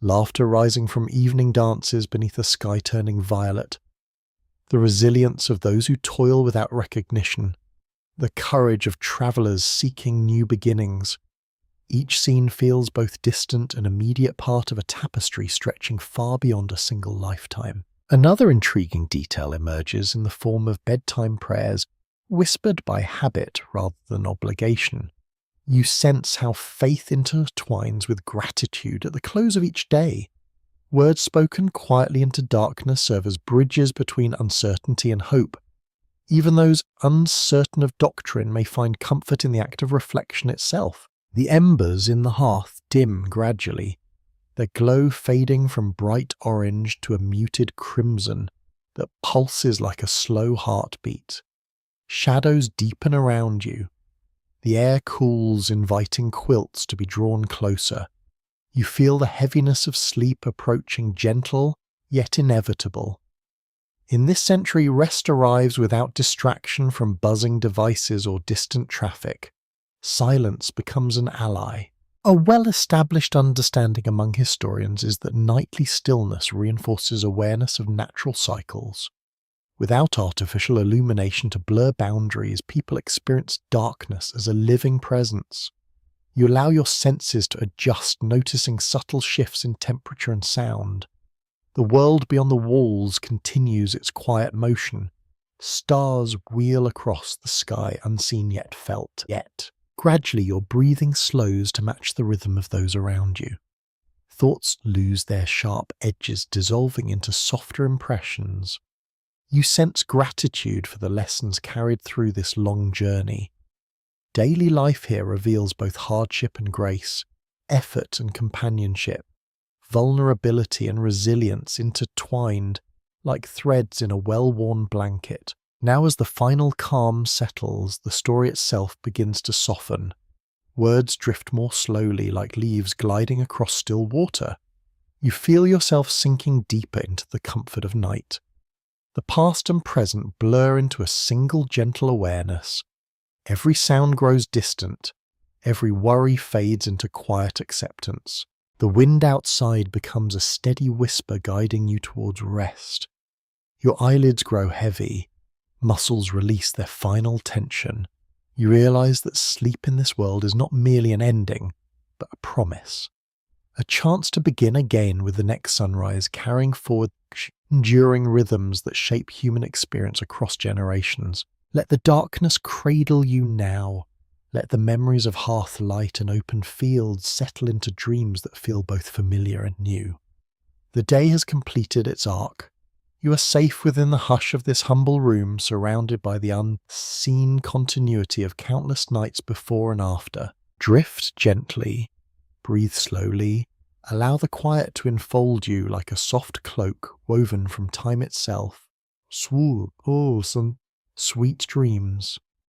Laughter rising from evening dances beneath a sky turning violet. The resilience of those who toil without recognition. The courage of travellers seeking new beginnings. Each scene feels both distant and immediate part of a tapestry stretching far beyond a single lifetime. Another intriguing detail emerges in the form of bedtime prayers, whispered by habit rather than obligation. You sense how faith intertwines with gratitude at the close of each day. Words spoken quietly into darkness serve as bridges between uncertainty and hope. Even those uncertain of doctrine may find comfort in the act of reflection itself. The embers in the hearth dim gradually, their glow fading from bright orange to a muted crimson that pulses like a slow heartbeat. Shadows deepen around you. The air cools, inviting quilts to be drawn closer. You feel the heaviness of sleep approaching, gentle yet inevitable. In this century, rest arrives without distraction from buzzing devices or distant traffic. Silence becomes an ally. A well-established understanding among historians is that nightly stillness reinforces awareness of natural cycles. Without artificial illumination to blur boundaries, people experience darkness as a living presence. You allow your senses to adjust, noticing subtle shifts in temperature and sound. The world beyond the walls continues its quiet motion. Stars wheel across the sky, unseen yet felt. Yet, gradually your breathing slows to match the rhythm of those around you. Thoughts lose their sharp edges, dissolving into softer impressions. You sense gratitude for the lessons carried through this long journey. Daily life here reveals both hardship and grace, effort and companionship, vulnerability and resilience intertwined like threads in a well-worn blanket. Now as the final calm settles, the story itself begins to soften. Words drift more slowly like leaves gliding across still water. You feel yourself sinking deeper into the comfort of night. The past and present blur into a single gentle awareness. Every sound grows distant. Every worry fades into quiet acceptance. The wind outside becomes a steady whisper guiding you towards rest. Your eyelids grow heavy. Muscles release their final tension. You realize that sleep in this world is not merely an ending, but a promise. A chance to begin again with the next sunrise, carrying forward enduring rhythms that shape human experience across generations. Let the darkness cradle you now. Let the memories of hearth light and open fields settle into dreams that feel both familiar and new. The day has completed its arc. You are safe within the hush of this humble room, surrounded by the unseen continuity of countless nights before and after. Drift gently, breathe slowly, allow the quiet to enfold you like a soft cloak woven from time itself. Swoop, oh, some sweet dreams.